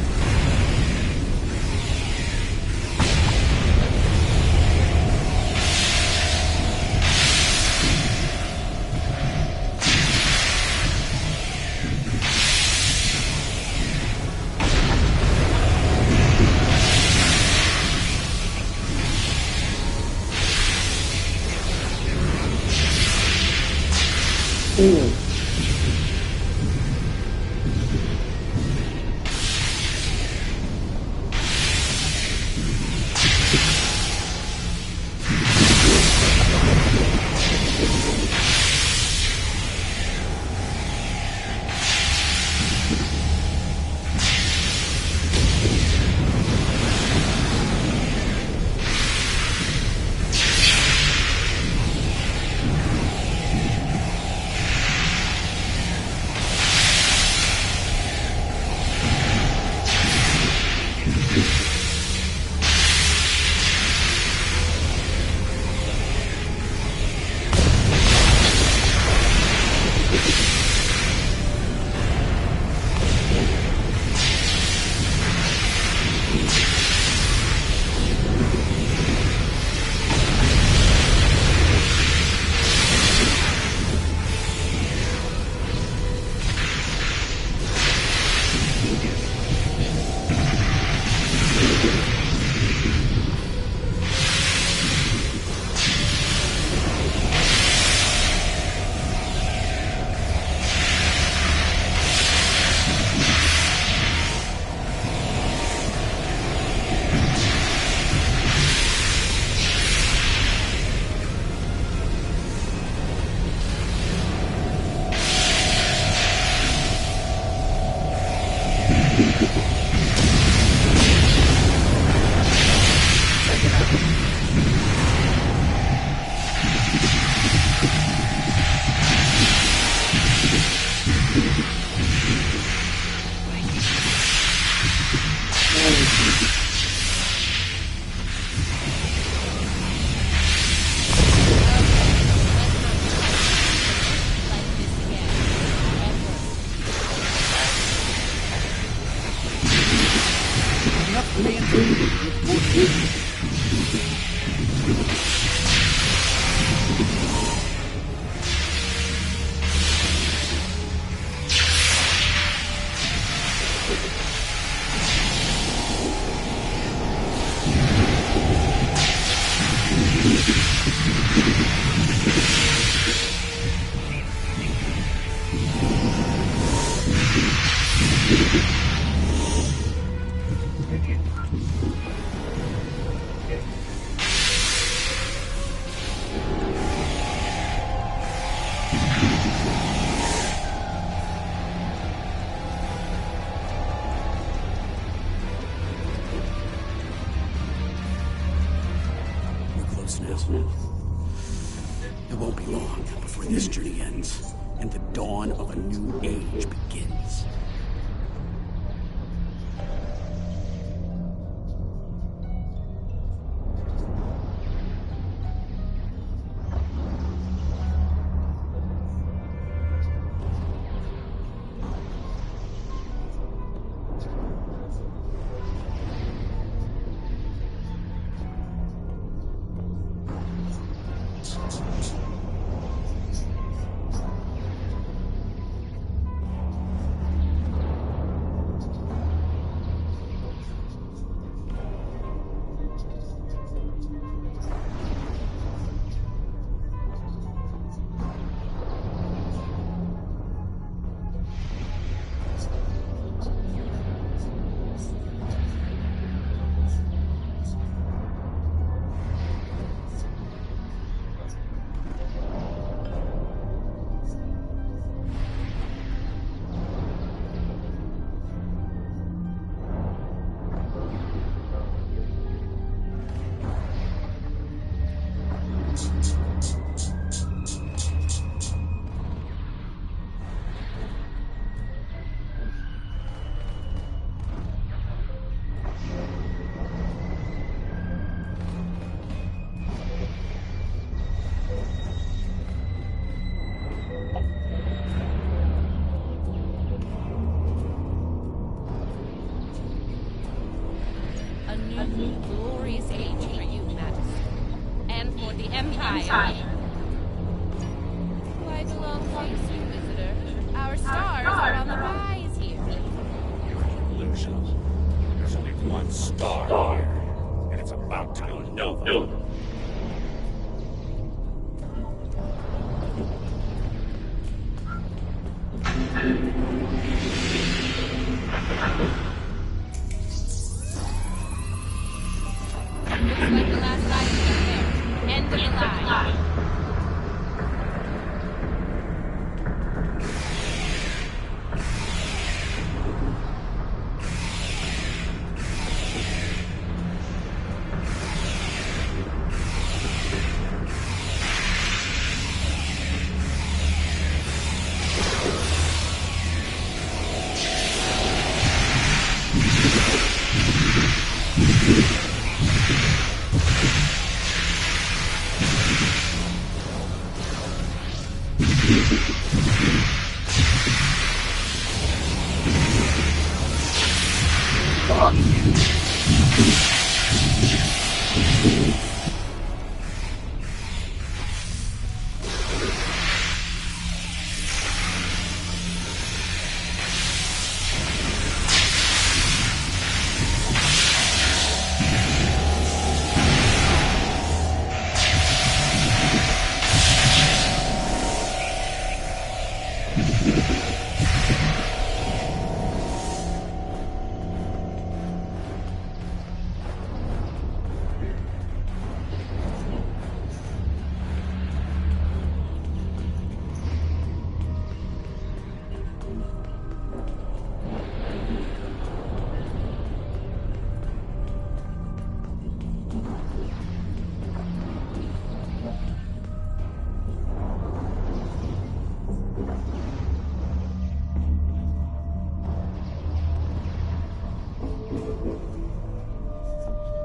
It won't be long before this journey ends and the dawn of a new age begins. Why belong to you, visitor? Our stars are on the rise here. Illusion. There's only one star here, and it's about to go nova. Looks like the last item is there. End of the line.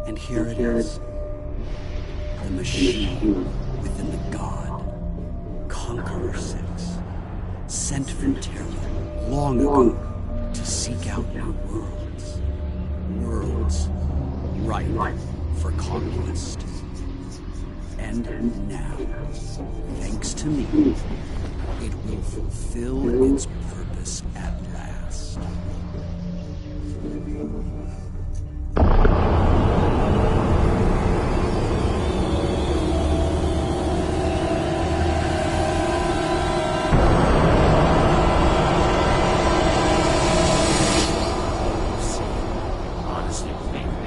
And here it is. The machine within the god. Conqueror 6. Sent from Terra long ago to seek out new worlds. Worlds ripe for conquest. And now, thanks to me, it will fulfill its purpose at last.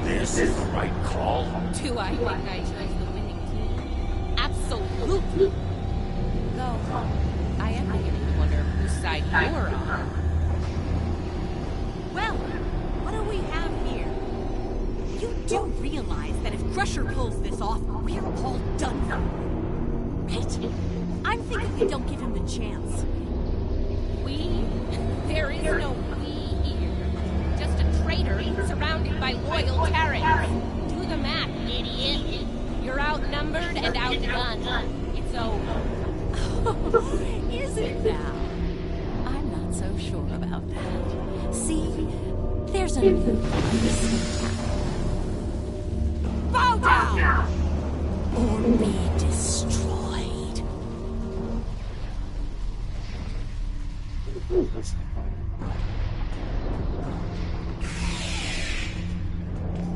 This is the right call. Do I think I chose the winning team? Absolutely. Though, I am beginning to wonder whose side you're on. Well, what do we have here? You do realize that if Crusher pulls this off, we're all done for. Right? I'm thinking we don't give him the chance. We? There is no we here. Just a traitor surrounded by loyal Terrans. Do the math, idiot. You're outnumbered and outgunned. It's over. Is it now? I'm not so sure about that. See, there's a new place. Bow down! Or be destroyed.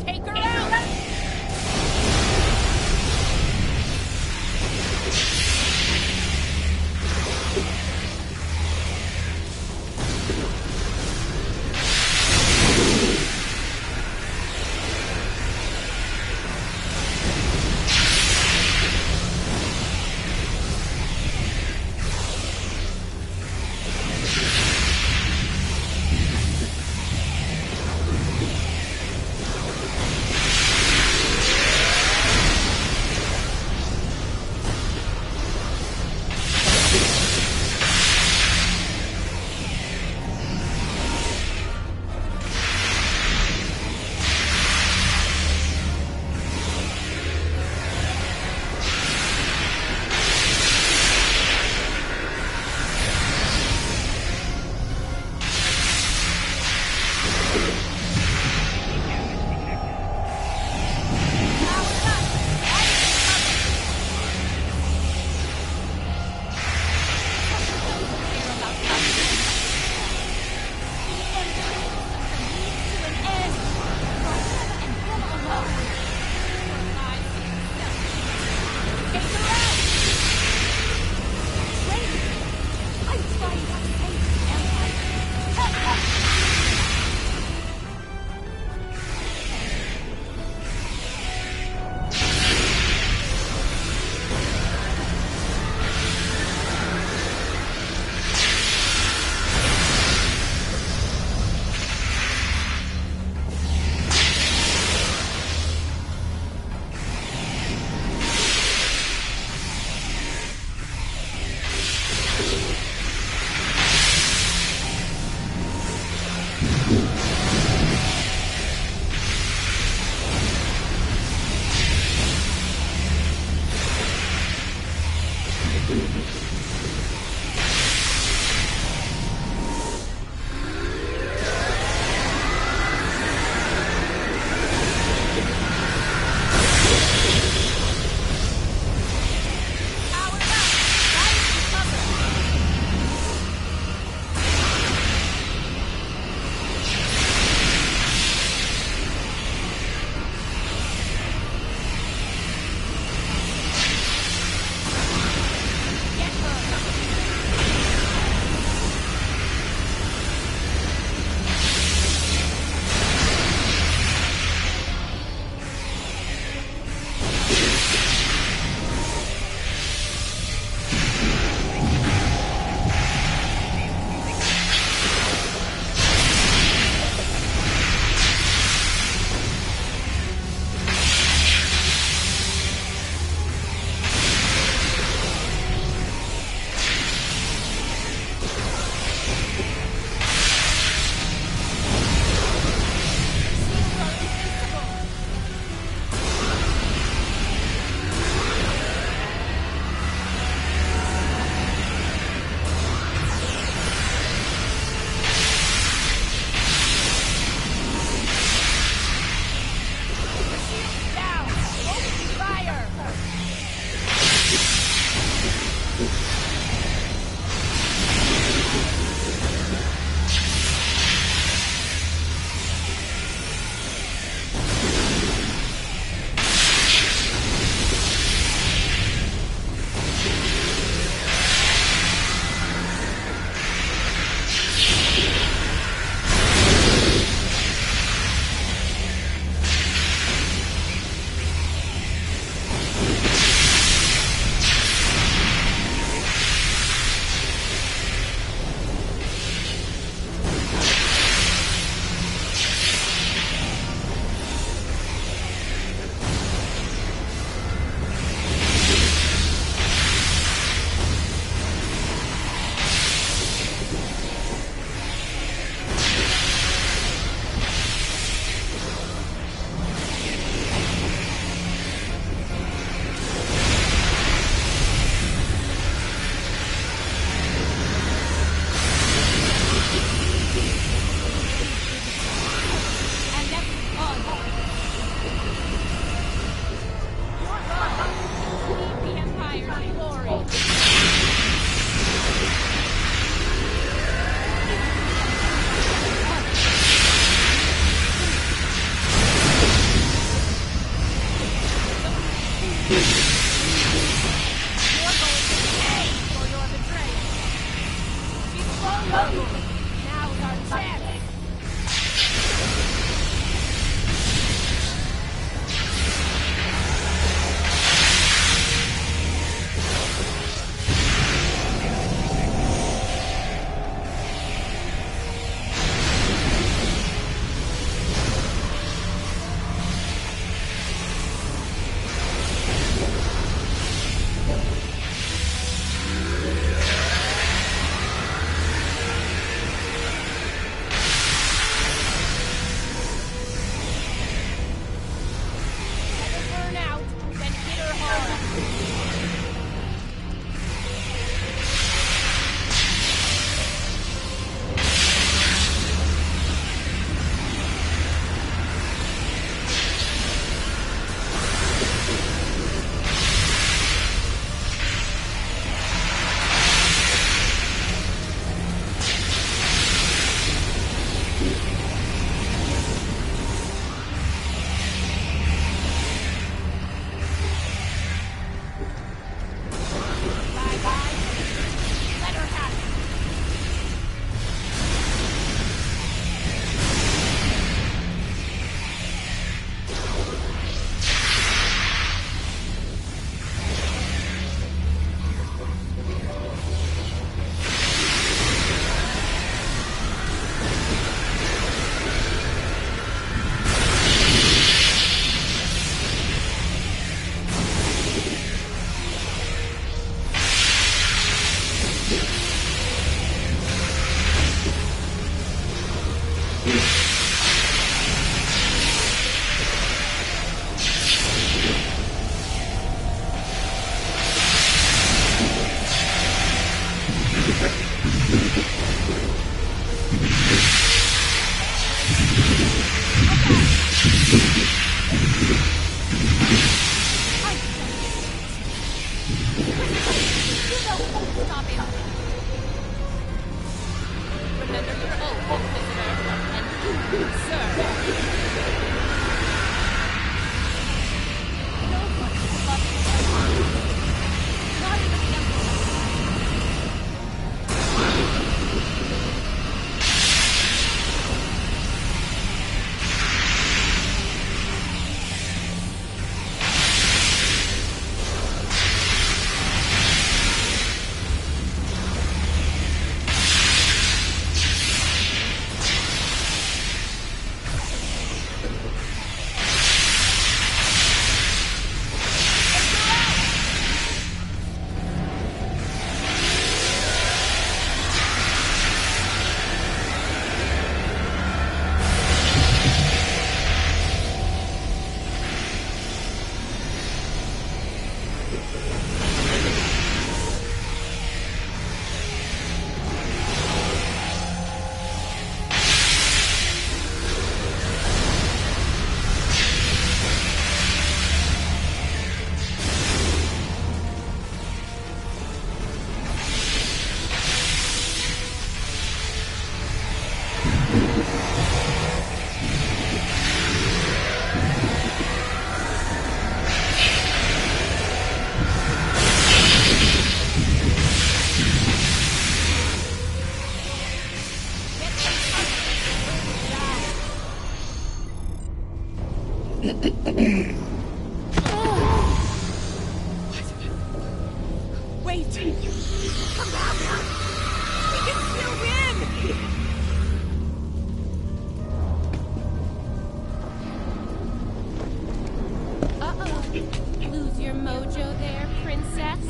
Take her out! Come back! We can still win! Uh-oh. Lose your mojo there, princess?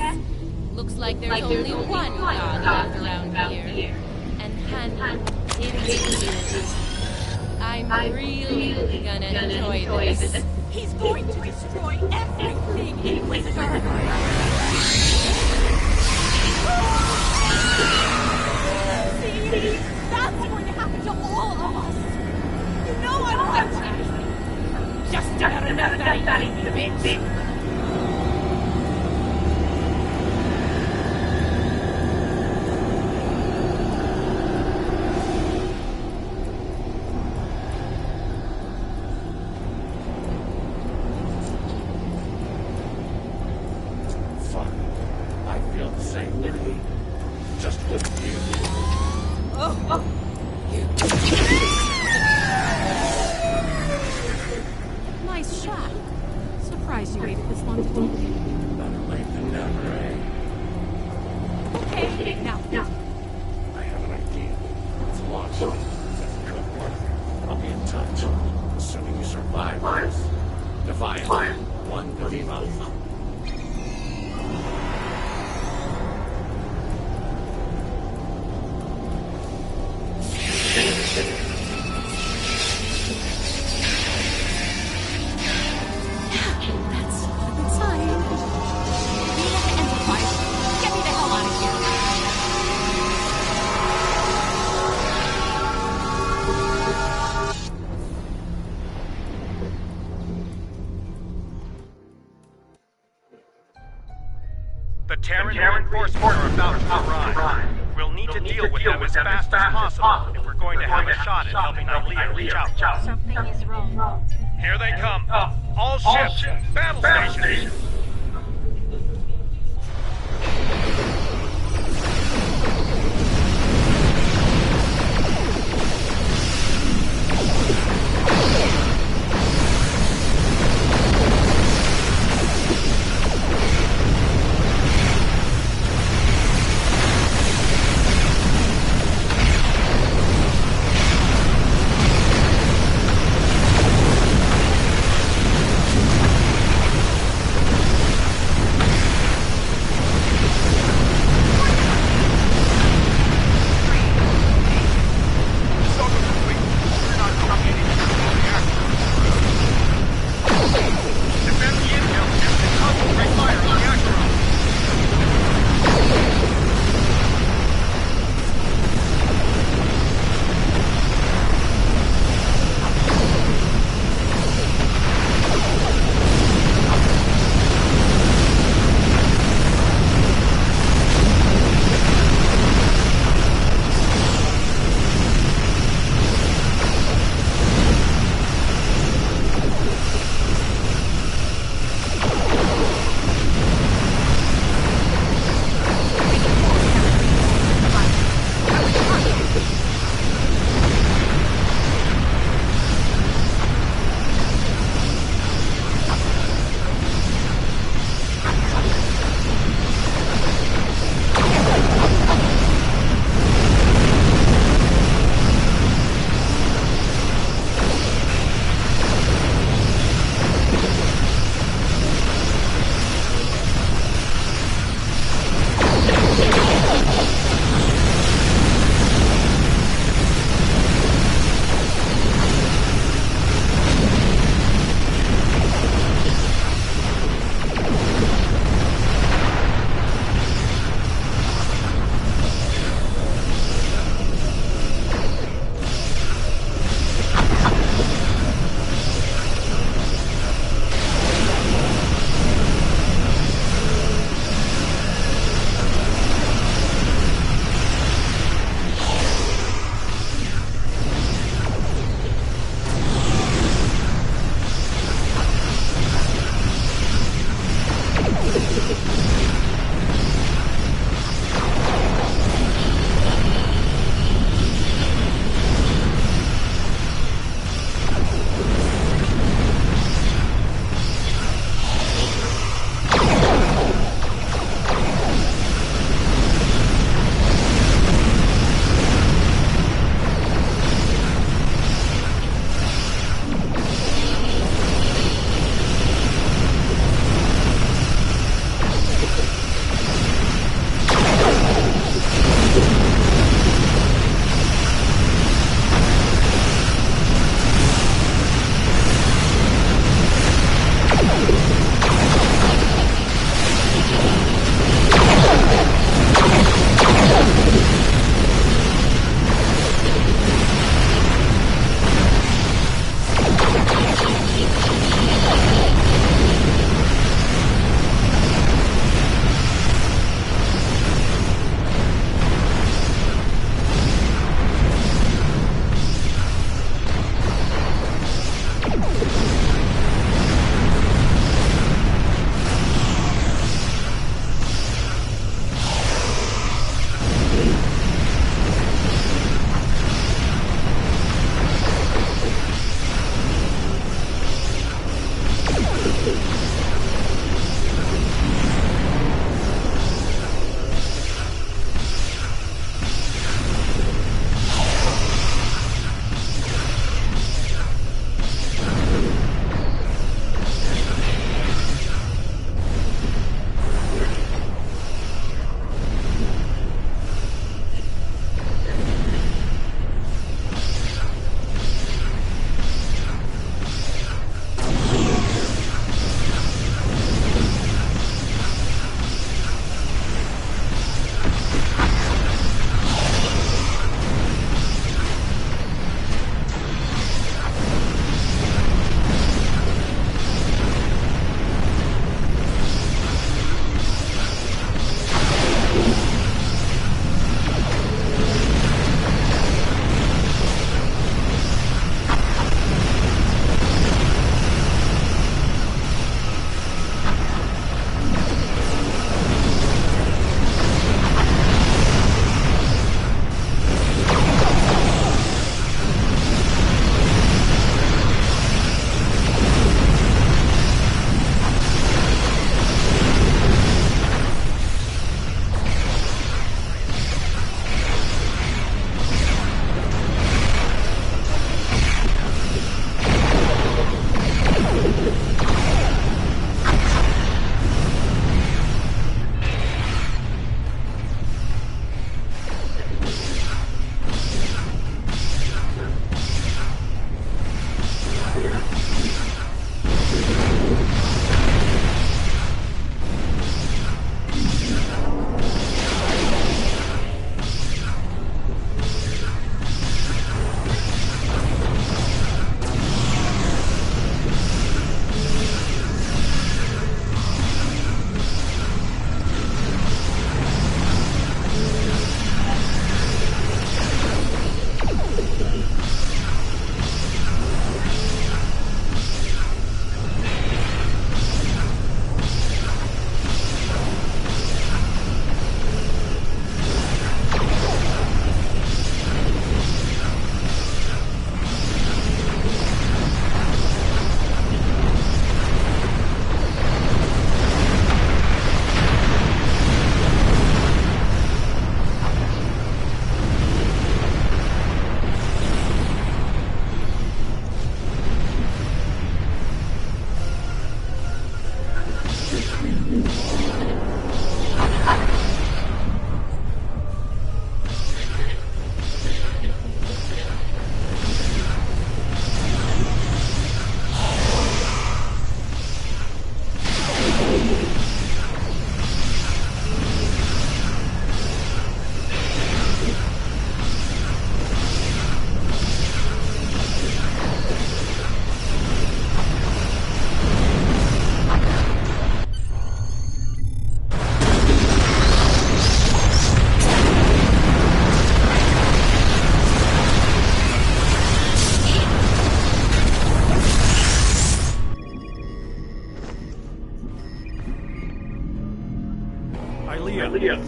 Looks like there's only one dog left around here. And honey, it's you. I'm really gonna enjoy this. He's going to destroy everything, Inquisitor! See? That's going to happen to all of us! You know I'm right! Just another fatty, you bitch. Fuck. I feel the same way. Just with you. Nice shot. Surprised you waited this long to do it. Better late than never, eh? Okay, now. I have an idea. It's a long shot. It could work. I'll be in touch. Assuming you survive this. Defiant. One Viva. That's a good sign. We have to end the fight. Get me the hell out of here. The Terran reinforcements are about to arrive. We'll need to deal with them as fast as possible if we're going to have a shot at helping Ilea reach out. Something is wrong. Here they come. All ships, battle stations.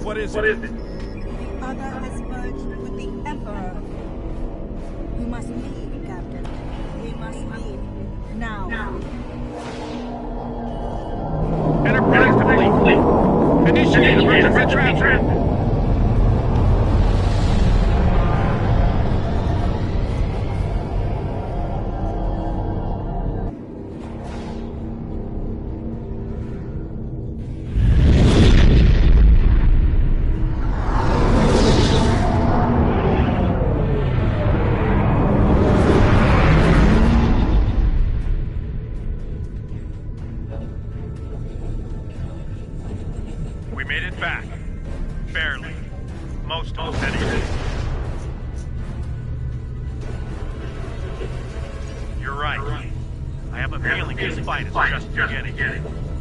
What is it? The other has merged with the Emperor. We must leave, Captain. We must leave. Now. Enterprise complete. Initiate emergency transfer. We made it back. Barely. Most of us anyway. You're right. I have a feeling this fight is just beginning.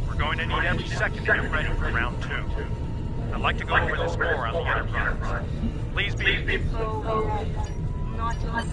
We're going to need every second to get ready for round 2. I'd like to go over this more on the Enterprise. Please be... Not us.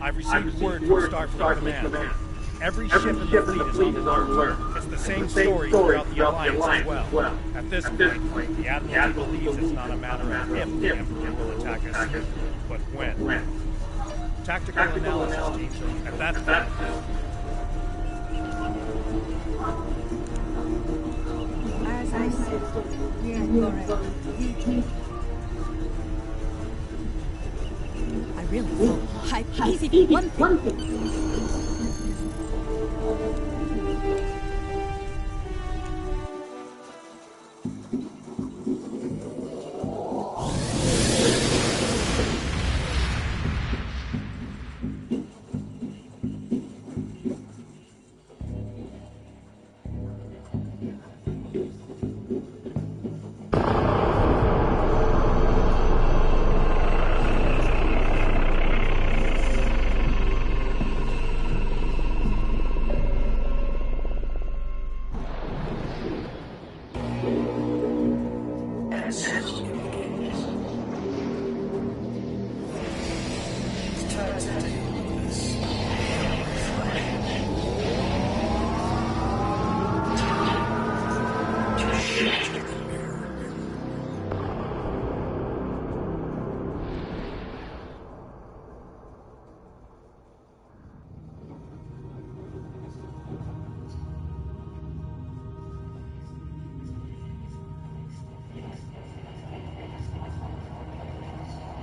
I've received word from Starfleet Command. Every ship in the fleet is on alert. It's the same story throughout the Alliance as well. At this point, the Admiral believes it's not a matter of if the Emperor will attack us, but when. Tactical analysis, team. At that point, As I said, we're correct. I really feel high easy for one thing.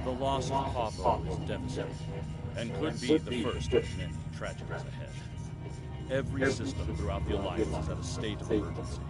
The loss of Pablo is devastating, and could be the first of many tragedies ahead. Every system throughout the Alliance is at a state of emergency.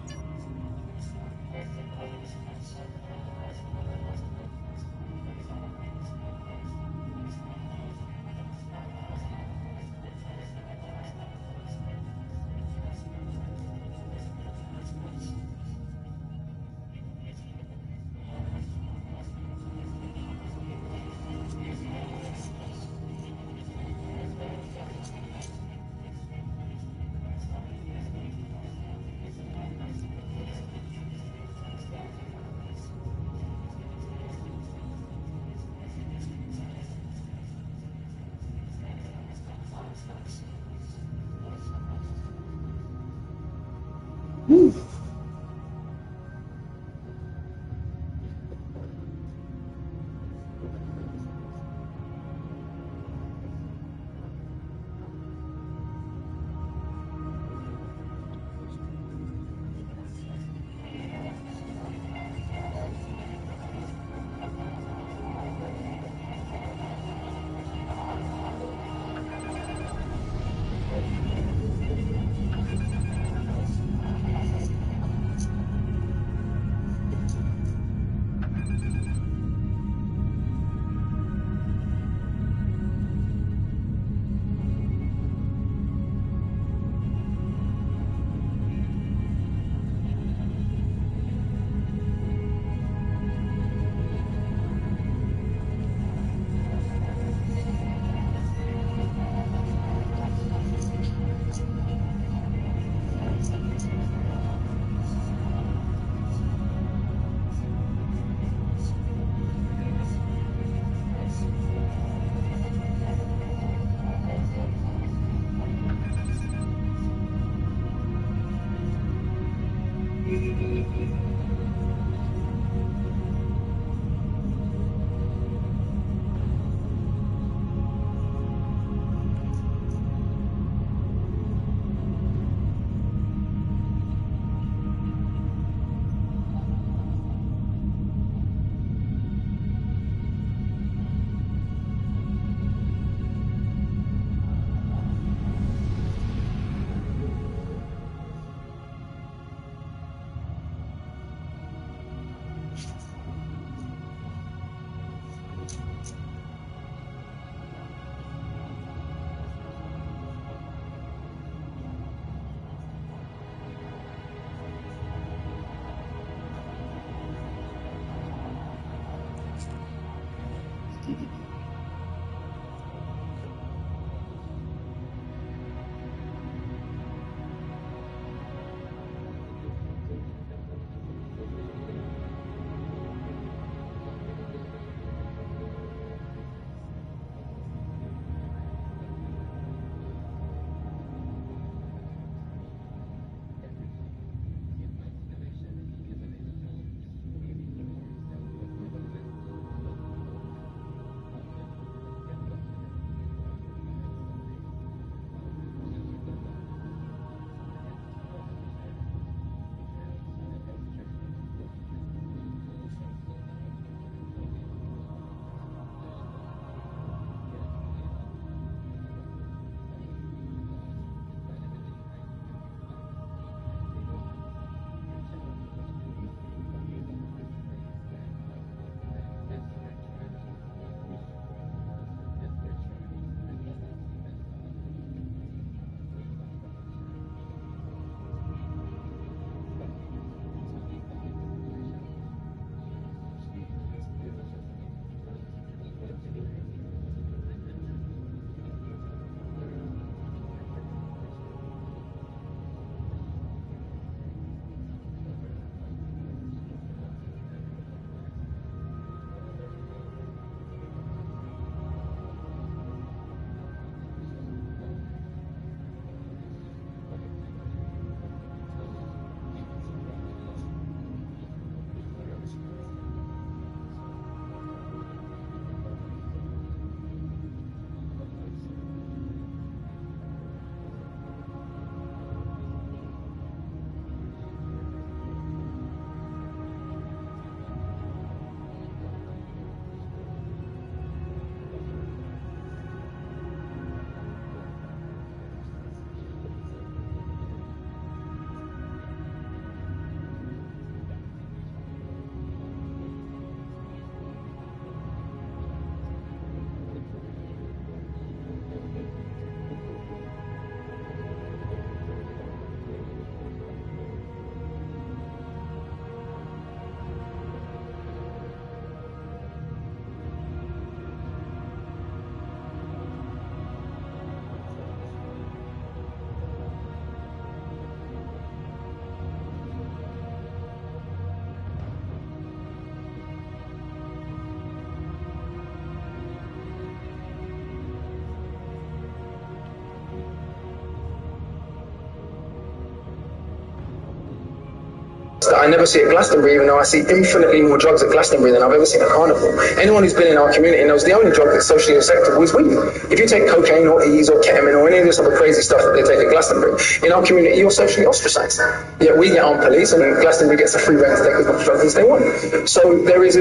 that I never see at Glastonbury, even though I see infinitely more drugs at Glastonbury than I've ever seen at Carnival. Anyone who's been in our community knows the only drug that's socially acceptable is weed. If you take cocaine or E's or ketamine or any of this other crazy stuff that they take at Glastonbury, in our community you're socially ostracized. Yet we get on police and Glastonbury gets a free rein to take as much drugs as they want. So there is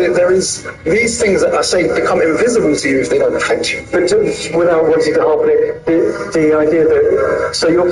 these things that I say become invisible to you if they don't affect you. But without wanting to harp it, the idea that, so you're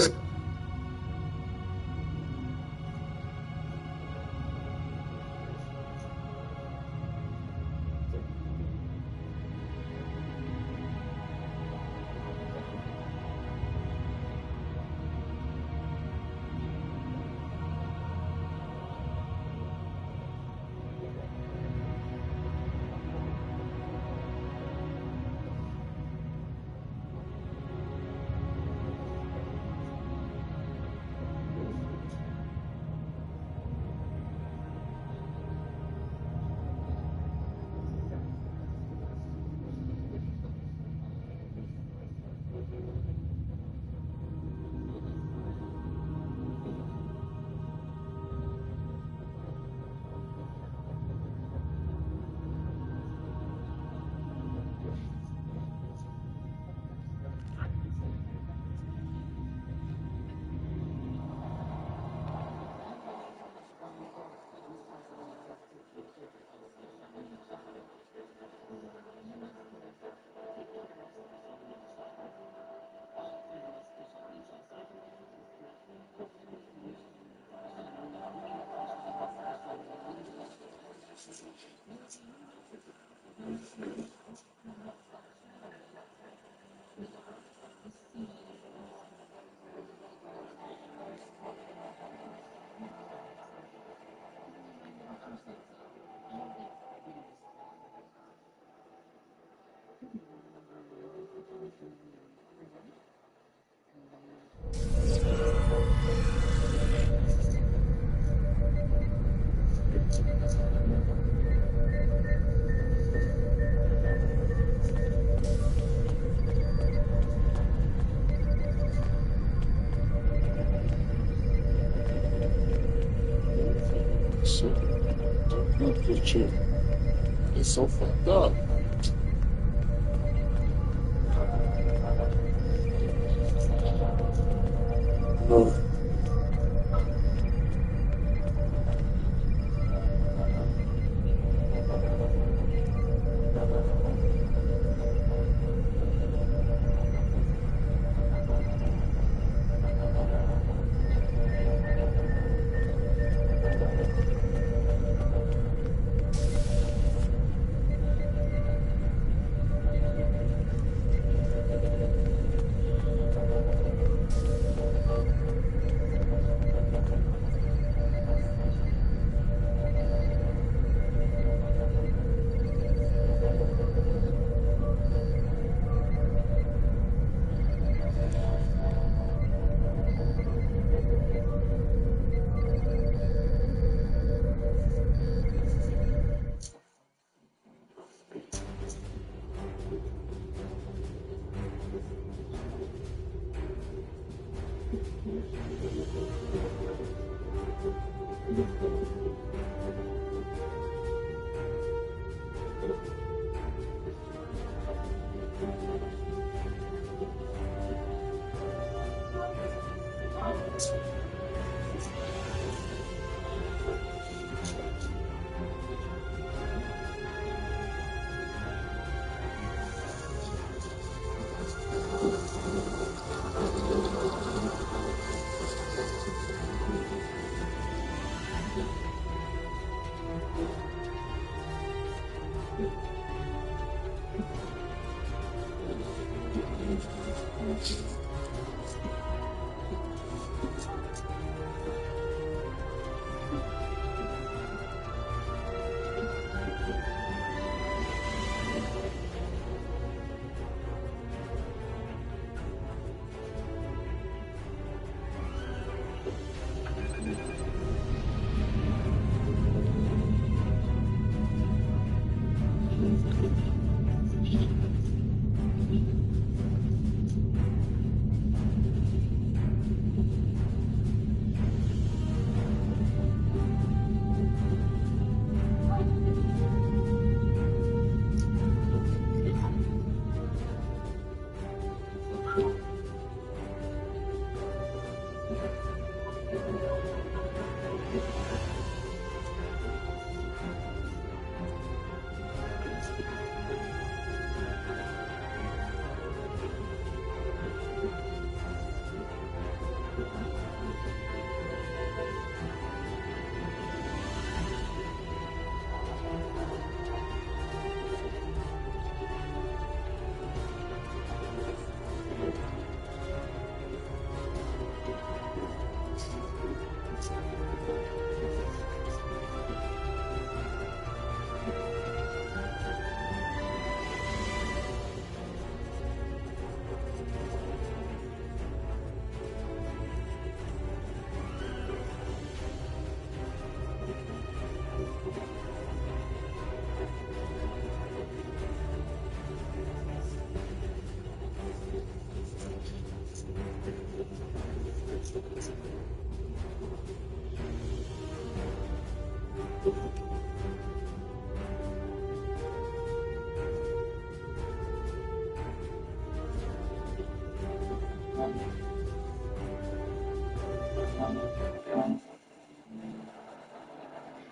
It's so fucked up.